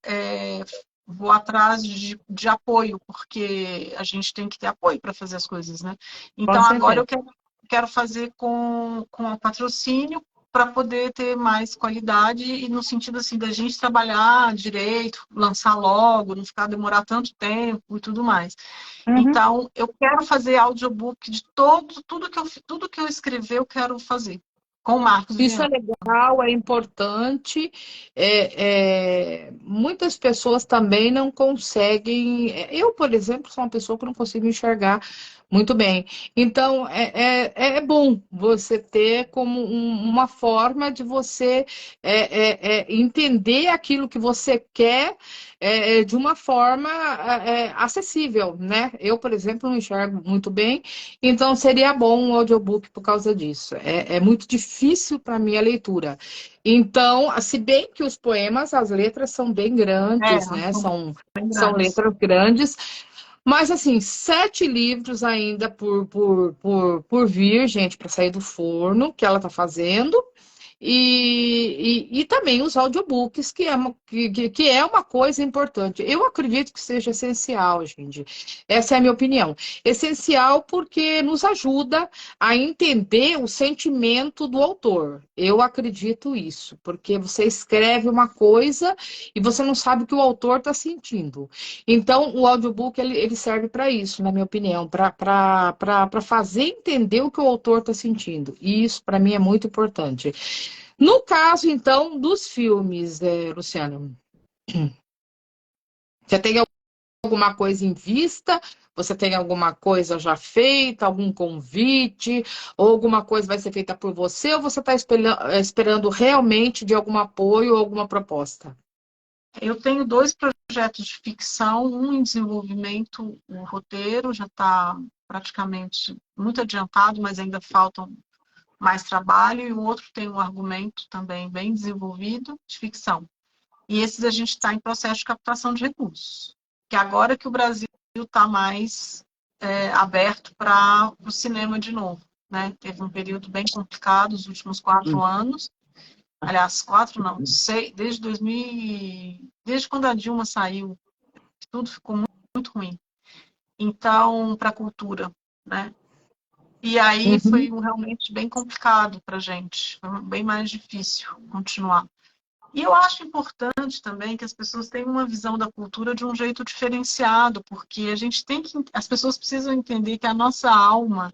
atrás de apoio, porque a gente tem que ter apoio para fazer as coisas, né? Com Então agora certeza. eu quero fazer com o patrocínio para poder ter mais qualidade e no sentido assim da gente trabalhar direito, lançar logo, não ficar demorar tanto tempo e tudo mais. Uhum. Então, eu quero fazer audiobook de tudo que eu escrever, eu quero fazer com o Marcos Isso é Viana. legal, é importante. Muitas pessoas também não conseguem. Eu, por exemplo, sou uma pessoa que não consigo enxergar muito bem. Então, é bom você ter como uma forma de você entender aquilo que você quer de uma forma acessível, né? Eu, por exemplo, não enxergo muito bem. Então, seria bom um audiobook por causa disso. É muito difícil para mim a leitura. Então, se bem que os poemas, as letras são bem grandes, É, né? são bem São grandes. letras grandes. Mas, assim, 7 livros ainda por vir, gente, para sair do forno, que ela está fazendo. e também os audiobooks, que é uma coisa importante. Eu acredito que seja essencial, gente. Essa é a minha opinião. Essencial porque nos ajuda a entender o sentimento do autor. Eu acredito isso, porque você escreve uma coisa e você não sabe o que o autor está sentindo. Então, o audiobook ele serve para isso, na minha opinião, para fazer entender o que o autor está sentindo. E isso, para mim, é muito importante. No caso, então, dos filmes, Luciano, você tem alguma coisa em vista? Você tem alguma coisa já feita, algum convite, ou alguma coisa vai ser feita por você, ou você está esperando realmente de algum apoio ou alguma proposta? Eu tenho 2 projetos de ficção, um em desenvolvimento, o roteiro já está praticamente muito adiantado, mas ainda faltam mais trabalho, e o outro tem um argumento também bem desenvolvido de ficção. E esses a gente está em processo de captação de recursos, que agora que o Brasil está mais aberto para o cinema de novo, né? Teve um período bem complicado, os últimos 4 anos, aliás, 4 não, 6, desde 2000, desde quando a Dilma saiu, tudo ficou muito, muito ruim. Então, para a cultura, né? E aí foi Uhum. realmente bem complicado para a gente, foi bem mais difícil continuar. E eu acho importante também que as pessoas tenham uma visão da cultura de um jeito diferenciado, porque a gente tem que, as pessoas precisam entender que a nossa alma,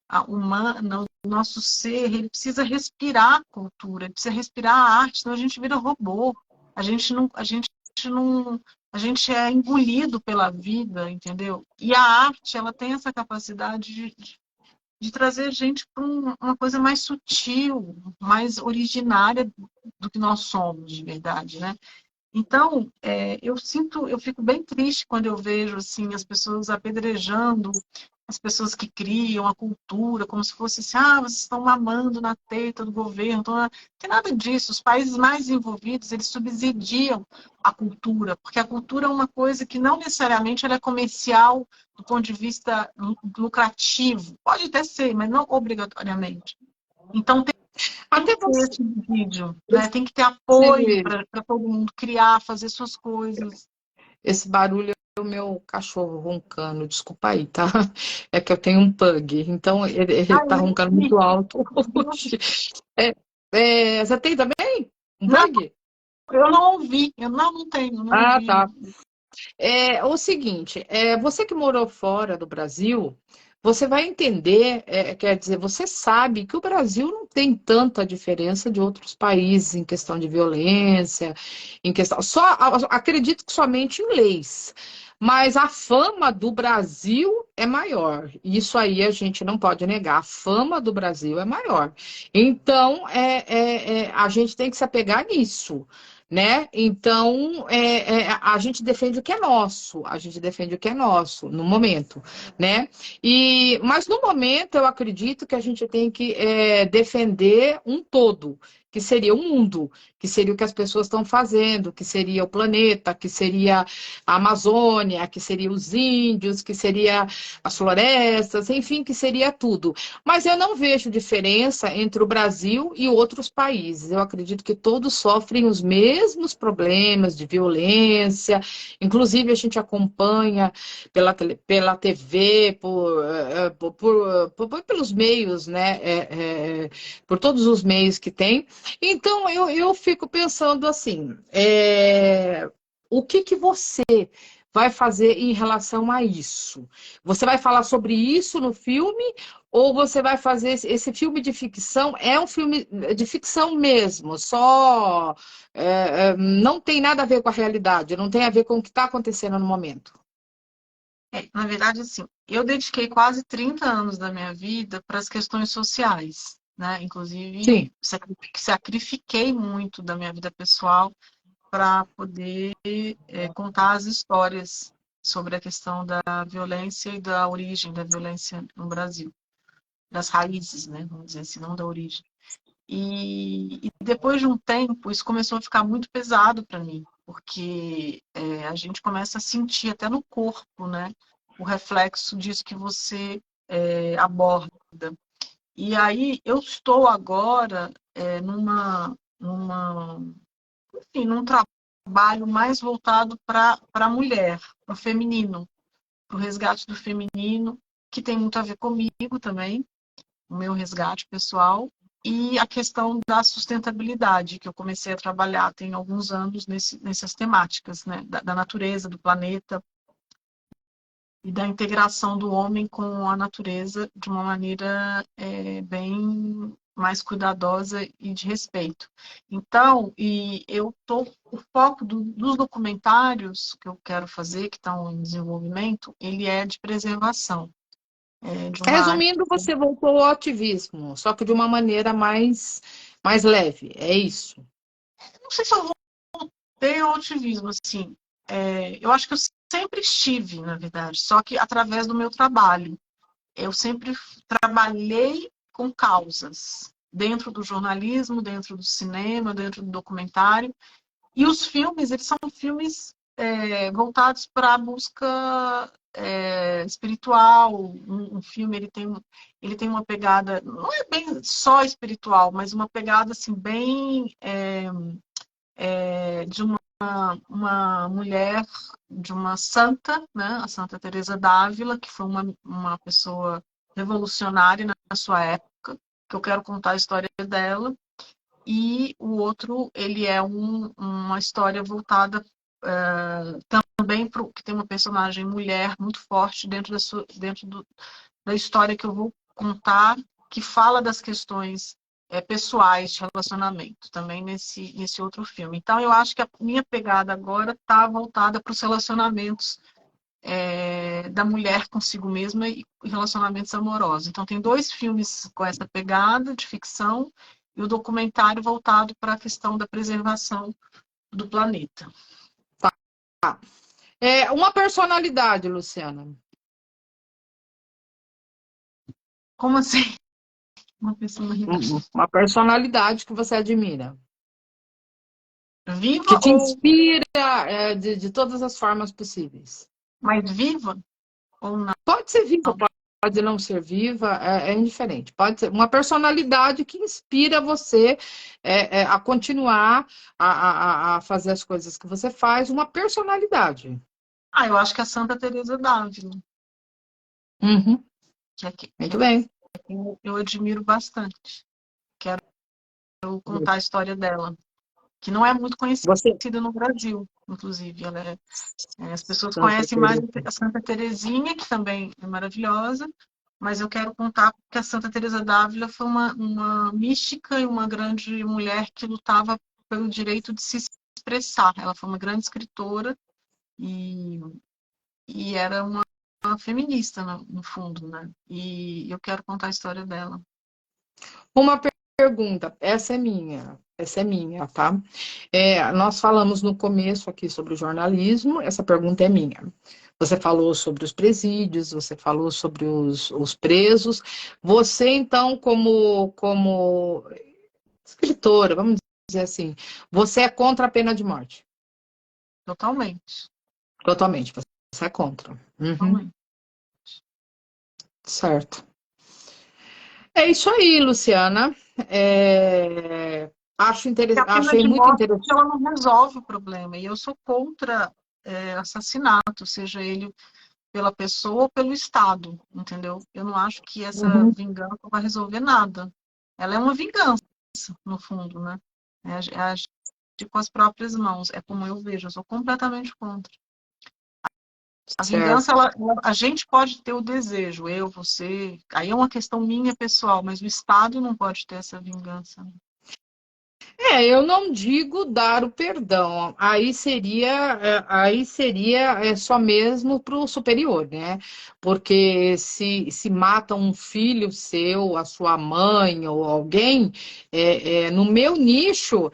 a humana, o nosso ser, ele precisa respirar a cultura, ele precisa respirar a arte, senão a gente vira robô. A gente não, a gente é engolido pela vida, entendeu? E a arte, ela tem essa capacidade de trazer gente para uma coisa mais sutil, mais originária do que nós somos, de verdade, né? Então, eu fico bem triste quando eu vejo assim as pessoas apedrejando as pessoas que criam a cultura, como se fosse assim, vocês estão mamando na teta do governo. Não tem nada disso. Os países mais envolvidos, eles subsidiam a cultura, porque a cultura é uma coisa que não necessariamente ela é comercial do ponto de vista lucrativo. Pode até ser, mas não obrigatoriamente. Então, tem Até que ter você, esse vídeo, né? Tem que ter apoio para todo mundo criar, fazer suas coisas. esse barulho é o meu cachorro roncando, desculpa aí, tá? É que eu tenho um pug, então ele Ah, tá eu roncando vi. muito alto hoje. É, você tem também um Não, pug? eu não ouvi. Eu não tenho, não Ah, ouvi. tá. É o seguinte, você que morou fora do Brasil, você vai entender, quer dizer, você sabe que o Brasil não tem tanta diferença de outros países em questão de violência, em questão, acredito que somente em leis, mas a fama do Brasil é maior. Isso aí a gente não pode negar. A fama do Brasil é maior. Então, a gente tem que se apegar nisso, né? Então, a gente defende o que é nosso, a gente defende o que é nosso no momento, né? Mas no momento eu acredito que a gente tem que defender um todo, que seria o mundo, que seria o que as pessoas estão fazendo, que seria o planeta, que seria a Amazônia, que seria os índios, que seria as florestas, enfim, que seria tudo. Mas eu não vejo diferença entre o Brasil e outros países. Eu acredito que todos sofrem os mesmos problemas de violência. Inclusive, a gente acompanha pela TV, pelos meios, né? Por todos os meios que tem. Então, eu fico pensando assim: o que você vai fazer em relação a isso? Você vai falar sobre isso no filme? Ou você vai fazer esse filme de ficção? É um filme de ficção mesmo, só não tem nada a ver com a realidade, não tem a ver com o que está acontecendo no momento. Na verdade, assim, eu dediquei quase 30 anos da minha vida para as questões sociais, né? Inclusive, Sim. sacrifiquei muito da minha vida pessoal para poder contar as histórias sobre a questão da violência e da origem da violência no Brasil, das raízes, né? Vamos dizer assim, não da origem. E depois de um tempo, isso começou a ficar muito pesado para mim, porque a gente começa a sentir até no corpo, né, o reflexo disso que você aborda. E aí eu estou agora enfim, num trabalho mais voltado para a mulher, para o feminino, para o resgate do feminino, que tem muito a ver comigo também, o meu resgate pessoal, e a questão da sustentabilidade, que eu comecei a trabalhar tem alguns anos nessas temáticas, né? Da natureza, do planeta, e da integração do homem com a natureza de uma maneira bem mais cuidadosa e de respeito. Então, o foco dos documentários que eu quero fazer, que estão em desenvolvimento, ele é de preservação, de uma área. Resumindo, você voltou ao ativismo, só que de uma maneira mais leve, é isso? Não sei se eu voltei ao ativismo, assim. Eu acho que eu sempre estive, na verdade, só que através do meu trabalho. Eu sempre trabalhei com causas, dentro do jornalismo, dentro do cinema, dentro do documentário. E os filmes, eles são filmes voltados para a busca espiritual. Um filme, ele tem uma pegada, não é bem só espiritual, mas uma pegada assim, bem de uma mulher, de uma santa, né? A Santa Teresa d'Ávila, que foi uma pessoa revolucionária na sua época, que eu quero contar a história dela. E o outro, ele é uma história voltada também para que tem uma personagem mulher muito forte da história que eu vou contar, que fala das questões pessoais de relacionamento, também nesse outro filme. Então, eu acho que a minha pegada agora está voltada para os relacionamentos da mulher consigo mesma e relacionamentos amorosos. Então, tem 2 filmes com essa pegada de ficção e o documentário voltado para a questão da preservação do planeta. Uma personalidade, Luciana. Como assim? Uma personalidade. Uma personalidade que você admira. Viva Que te ou inspira de todas as formas possíveis. mais viva ou não? Pode ser viva, pode não ser viva, é indiferente. Pode ser uma personalidade que inspira você a continuar a fazer as coisas que você faz, uma personalidade. Eu acho que é a Santa Teresa d'Ávila, Uhum, que muito bem. eu admiro bastante. Quero contar a história dela, que não é muito Você, conhecida no Brasil, inclusive. As pessoas Santa conhecem mais Teresa. a Santa Teresinha, que também é maravilhosa, mas eu quero contar que a Santa Teresa d'Ávila foi uma mística e uma grande mulher que lutava pelo direito de se expressar. Ela foi uma grande escritora e, e era uma feminista, no fundo, né? E eu quero contar a história dela. Uma pergunta, essa é minha, tá? Nós falamos no começo aqui sobre o jornalismo, essa pergunta é minha. Você falou sobre os presídios, você falou sobre os presos. Você, então, como escritora, vamos dizer assim, você é contra a pena de morte? Totalmente. Totalmente, você é contra. Uhum, Totalmente. certo. É isso aí, Luciana. Porque a pena Achei de muito morte, interessante. ela não resolve o problema. E eu sou contra assassinato, seja ele pela pessoa ou pelo Estado, entendeu? Eu não acho que essa Uhum, vingança vai resolver nada. Ela é uma vingança, no fundo, né? É agir com as próprias mãos. É como eu vejo, eu sou completamente contra. A vingança, certo. a gente pode ter o desejo, eu, você, aí é uma questão minha pessoal, mas o Estado não pode ter essa vingança. Eu não digo dar o perdão, aí seria só mesmo para o superior, né? Porque se mata um filho seu, a sua mãe ou alguém, no meu nicho,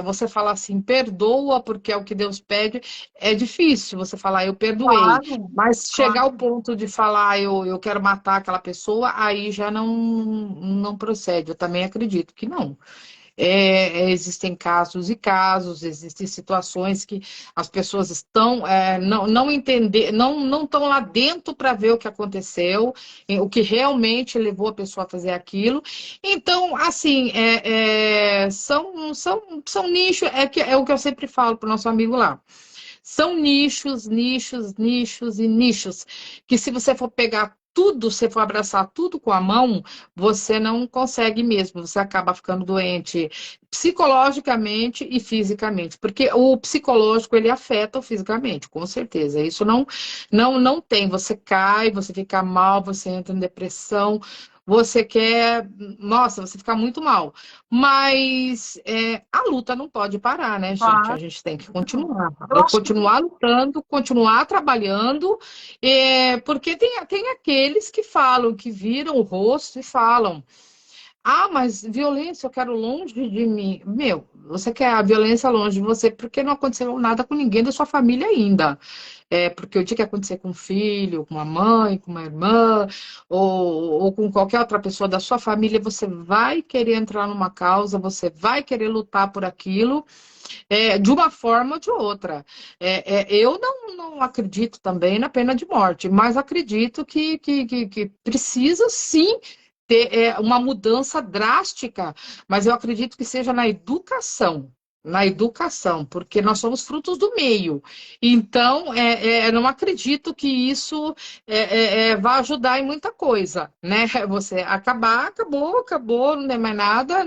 você falar assim, perdoa porque é o que Deus pede, é difícil você falar, eu perdoei. Claro, Mas chegar ao claro. ponto de falar, eu quero matar aquela pessoa, aí já não procede. Eu também acredito que não. Existem casos e casos, existem situações que as pessoas estão não entender, não estão lá dentro para ver o que aconteceu, o que realmente levou a pessoa a fazer aquilo. Então, assim, são nichos, é o que eu sempre falo para o nosso amigo lá. São nichos, nichos, nichos e nichos, que se você for pegar tudo, se for abraçar tudo com a mão, você não consegue mesmo, você acaba ficando doente psicologicamente e fisicamente, porque o psicológico ele afeta o fisicamente, com certeza. Isso não tem, você cai, você fica mal, você entra em depressão, você quer, nossa, você fica muito mal. Mas a luta não pode parar, né, gente? A Claro. gente tem que continuar. Eu acho que Continuar lutando, continuar trabalhando, porque tem aqueles que falam, que viram o rosto e falam. Ah, mas violência eu quero longe de mim. Meu, você quer a violência longe de você porque não aconteceu nada com ninguém da sua família ainda. Porque o dia que acontecer com um filho, com uma mãe, com uma irmã, ou com qualquer outra pessoa da sua família, você vai querer entrar numa causa, você vai querer lutar por aquilo, de uma forma ou de outra. Eu não acredito também na pena de morte, mas acredito que precisa sim ter uma mudança drástica, mas eu acredito que seja na educação, porque nós somos frutos do meio. Então, eu não acredito que isso vai ajudar em muita coisa, né? Você acabou, não tem mais nada.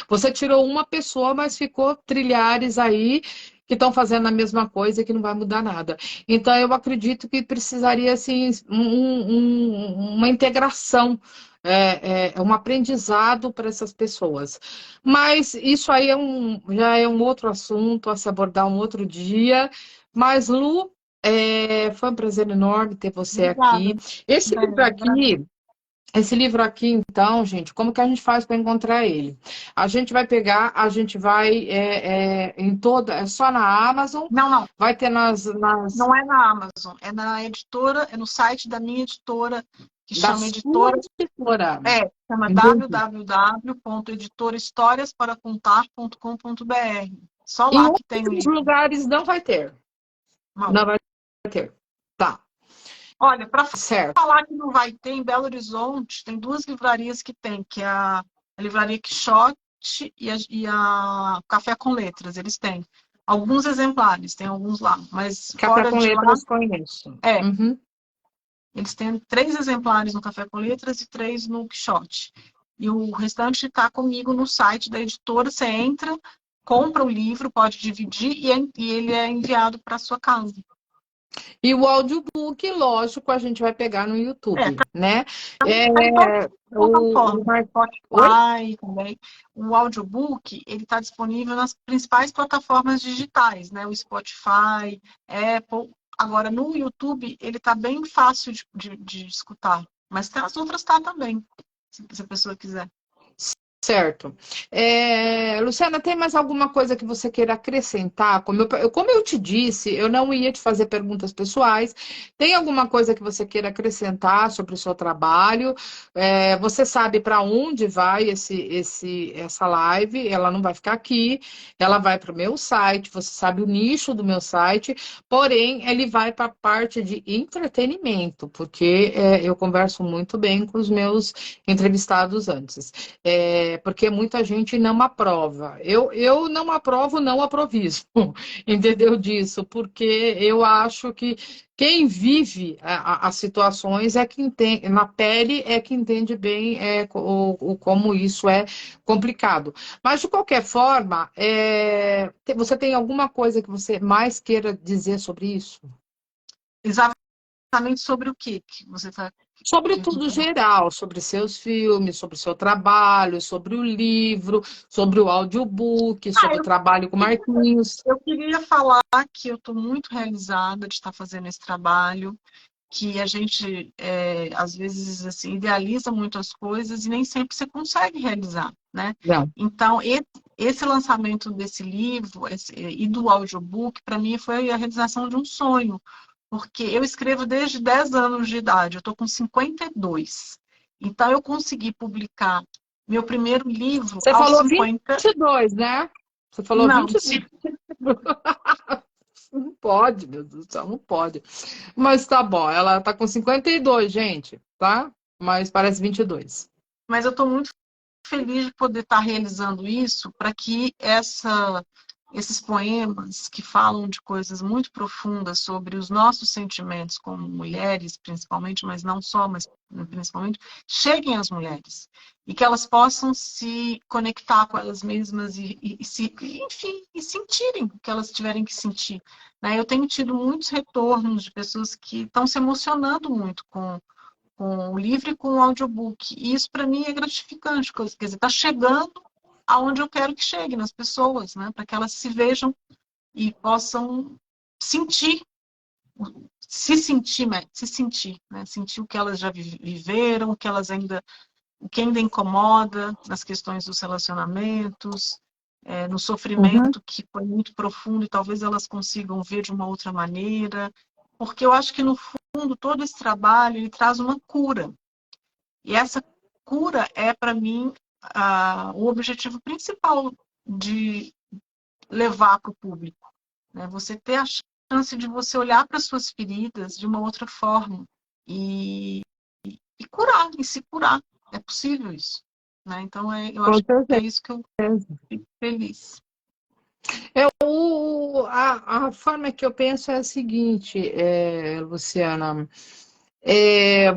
Você tirou uma pessoa, mas ficou trilhares aí que estão fazendo a mesma coisa e que não vai mudar nada. Então, eu acredito que precisaria, assim, uma integração, um aprendizado para essas pessoas. Mas isso aí já é um outro assunto a se abordar um outro dia. Mas, Lu, foi um prazer enorme ter você aqui. obrigada. Esse livro Bem, aqui, esse livro aqui, então, gente, como que a gente faz para encontrar ele? A gente vai pegar, a gente vai em toda, é só na Amazon, não, não. vai ter nas Não é na Amazon, é na editora, é no site da minha editora, que da chama sua editora, editora. chama Entendi. www.editorahistoriasparacontar.com.br. Só Em lá que tem o outros livro. lugares não vai ter. Não. Não vai ter. Tá, Olha, para certo. falar que não vai ter, em Belo Horizonte, tem duas livrarias que tem, que é a Livraria Quixote e a Café com Letras. Eles têm alguns exemplares, tem alguns lá, mas Café fora com de lá, letras conheço. é. Uhum. Eles têm 3 exemplares no Café com Letras e 3 no Quixote. E o restante está comigo no site da editora. Você entra, compra o livro, pode dividir e ele é enviado para sua casa. E o audiobook, lógico, a gente vai pegar no YouTube, né? Tá em todas as O plataformas, Oi? Spotify também. O audiobook, ele está disponível nas principais plataformas digitais, né? O Spotify, Apple. Agora, no YouTube, ele está bem fácil de escutar. Mas as outras tá também, se a pessoa quiser. Certo. Luciana, tem mais alguma coisa que você queira acrescentar? Como eu te disse, eu não ia te fazer perguntas pessoais. Tem alguma coisa que você queira acrescentar sobre o seu trabalho? Você sabe para onde vai essa live? Ela não vai ficar aqui, ela vai para o meu site. Você sabe o nicho do meu site, porém, ele vai para a parte de entretenimento, porque eu converso muito bem com os meus entrevistados antes. Porque muita gente não aprova. Eu não aprovo, não aproviso, entendeu disso? Porque eu acho que quem vive as situações é quem tem, na pele é que entende bem como isso é complicado. Mas, de qualquer forma, você tem alguma coisa que você mais queira dizer sobre isso? Exatamente sobre o que você está Sobre querendo tudo falar? geral, sobre seus filmes, sobre o seu trabalho, sobre o livro, sobre o audiobook, sobre o Eu trabalho com Marquinhos. Eu queria falar que eu estou muito realizada de estar fazendo esse trabalho, que a gente, às vezes, assim, idealiza muito as coisas e nem sempre você consegue realizar, né? Não, Então, esse lançamento desse livro e do audiobook, para mim, foi a realização de um sonho, porque eu escrevo desde 10 anos de idade, eu estou com 52. Então, eu consegui publicar Meu primeiro livro, Você aos falou 50... 22, né? Você falou Não, 22. Não pode, meu Deus do céu, não pode. Mas tá bom, ela tá com 52, gente, tá? Mas parece 22. mas eu estou muito feliz de poder estar realizando isso para que esses poemas que falam de coisas muito profundas sobre os nossos sentimentos como mulheres, principalmente, mas não só, mas principalmente, cheguem às mulheres e que elas possam se conectar com elas mesmas enfim, e sentirem o que elas tiverem que sentir. Né? Eu tenho tido muitos retornos de pessoas que estão se emocionando muito com o livro e com o audiobook. E isso para mim é gratificante, quer dizer, está chegando aonde eu quero que chegue, nas pessoas, né? Para que elas se vejam e possam sentir, se sentir, né? Sentir o que elas já viveram, o que ainda incomoda nas questões dos relacionamentos, no Uhum. sofrimento que foi muito profundo e talvez elas consigam ver de uma outra maneira, porque eu acho que no fundo todo esse trabalho ele traz uma cura. E essa cura é, para mim, o objetivo principal de levar para o público. Né? Você ter a chance de você olhar para suas feridas de uma outra forma e, e curar, e se curar. É possível isso. Né? Então, eu Com acho que é certeza. isso que eu fico feliz. A forma que eu penso é a seguinte, Luciana,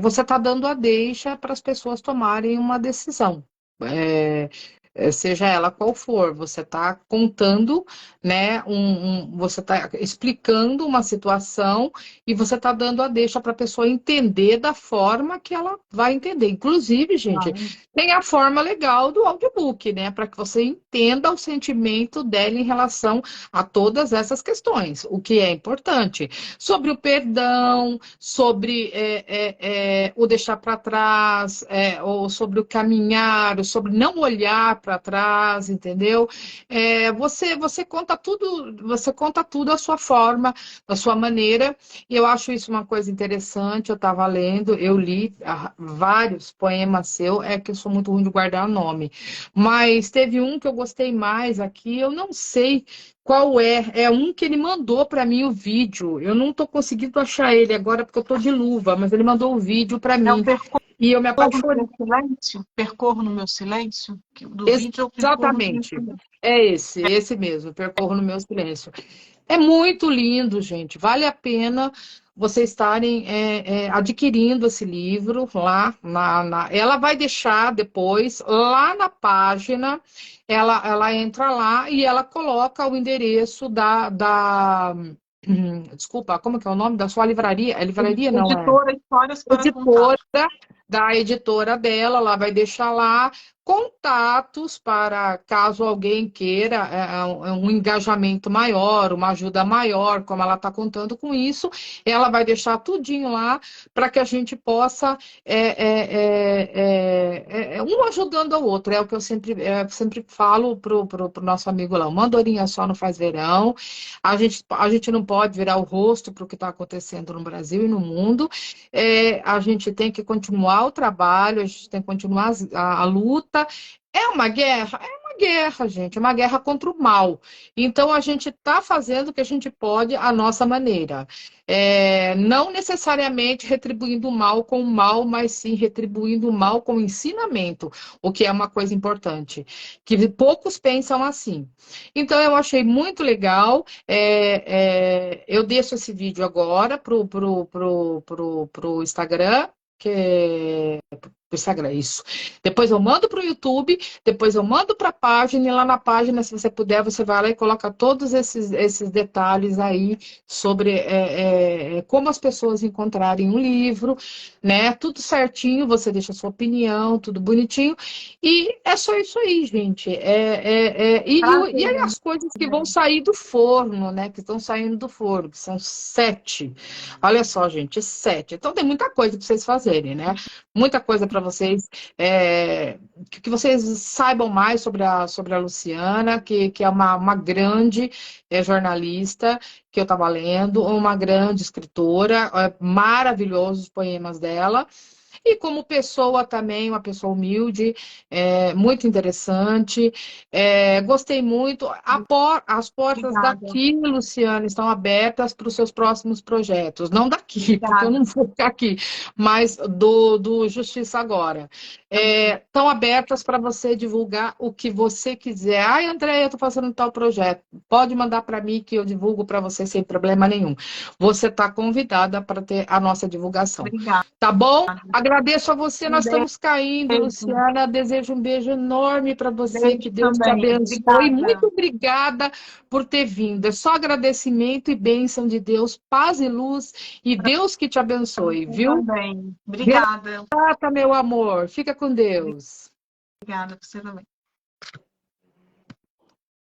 você está dando a deixa para as pessoas tomarem uma decisão. É, seja ela qual for, você está contando, né? Você está explicando uma situação e você está dando a deixa para a pessoa entender da forma que ela vai entender. Inclusive, gente, Claro. tem a forma legal do audiobook, né? Para que você entenda o sentimento dela em relação a todas essas questões, o que é importante. Sobre o perdão, sobre o deixar para trás, ou sobre o caminhar, ou sobre não olhar para trás, entendeu? Você conta tudo à sua forma, da sua maneira, e eu acho isso uma coisa interessante. Eu estava lendo, eu li vários poemas seu, é que eu sou muito ruim de guardar nome, mas teve um que eu gostei mais aqui, eu não sei qual é? É um que ele mandou para mim o vídeo. Eu não estou conseguindo achar ele agora porque eu estou de luva, mas ele mandou o vídeo para É o mim e eu me percorro no apaixonei. meu silêncio, percorro no meu silêncio, que do vídeo é o percorro no meu Exatamente. silêncio. É esse mesmo, Percorro no Meu Silêncio. É muito lindo, gente. Vale a pena vocês estarem adquirindo esse livro lá ela vai deixar depois lá na página. Ela entra lá e ela coloca o endereço desculpa, como que é o nome da sua livraria? É livraria, não é? Editora Histórias para Contar. Editora da editora dela, ela vai deixar lá contatos para caso alguém queira um engajamento maior, uma ajuda maior, como ela está contando com isso, ela vai deixar tudinho lá para que a gente possa um ajudando ao outro. É o que eu sempre falo pro nosso amigo lá, uma andorinha só não faz verão, a gente não pode virar o rosto para o que está acontecendo no Brasil e no mundo. A gente tem que continuar o trabalho, a gente tem que continuar a luta. É uma guerra? É uma guerra, gente, é uma guerra contra o mal. Então, a gente está fazendo o que a gente pode à nossa maneira. Não necessariamente retribuindo o mal com o mal, mas sim retribuindo o mal com o ensinamento, o que é uma coisa importante, que poucos pensam assim. Então, eu achei muito legal. Eu deixo esse vídeo agora pro Instagram, que pro Instagram, isso. Depois eu mando para o YouTube, depois eu mando para a página, e lá na página, se você puder, você vai lá e coloca todos esses detalhes aí sobre como as pessoas encontrarem um livro, né? Tudo certinho, você deixa a sua opinião, tudo bonitinho. E é só isso aí, gente. E aí Prazer. as coisas que vão sair do forno, né? Que estão saindo do forno, que são 7. Olha só, gente, 7. Então tem muita coisa para vocês fazerem, né? Muita coisa para vocês, que vocês saibam mais sobre a Luciana, que é uma grande jornalista que eu estava lendo, uma grande escritora, maravilhosos os poemas dela. E como pessoa também, uma pessoa humilde, muito interessante. Gostei muito. As portas Obrigada, daqui, Luciana, estão abertas para os seus próximos projetos. Não daqui, porque eu obrigada. não vou ficar aqui, mas do Justiça Agora. Estão abertas para você divulgar o que você quiser. Ai, André, eu estou fazendo tal projeto. Pode mandar para mim que eu divulgo para você sem problema nenhum. Você está convidada para ter a nossa divulgação. Obrigada. Tá bom? Agradeço a você, Um nós estamos caindo, beijo. Luciana. Desejo um beijo enorme para você, que Beijo Deus te também. abençoe. Muito Obrigada. obrigada por ter vindo. É só agradecimento e bênção de Deus, paz e luz, e Deus que te abençoe, Você viu? também. Obrigada. Grata, meu amor. Fica com Deus. Obrigada, você também.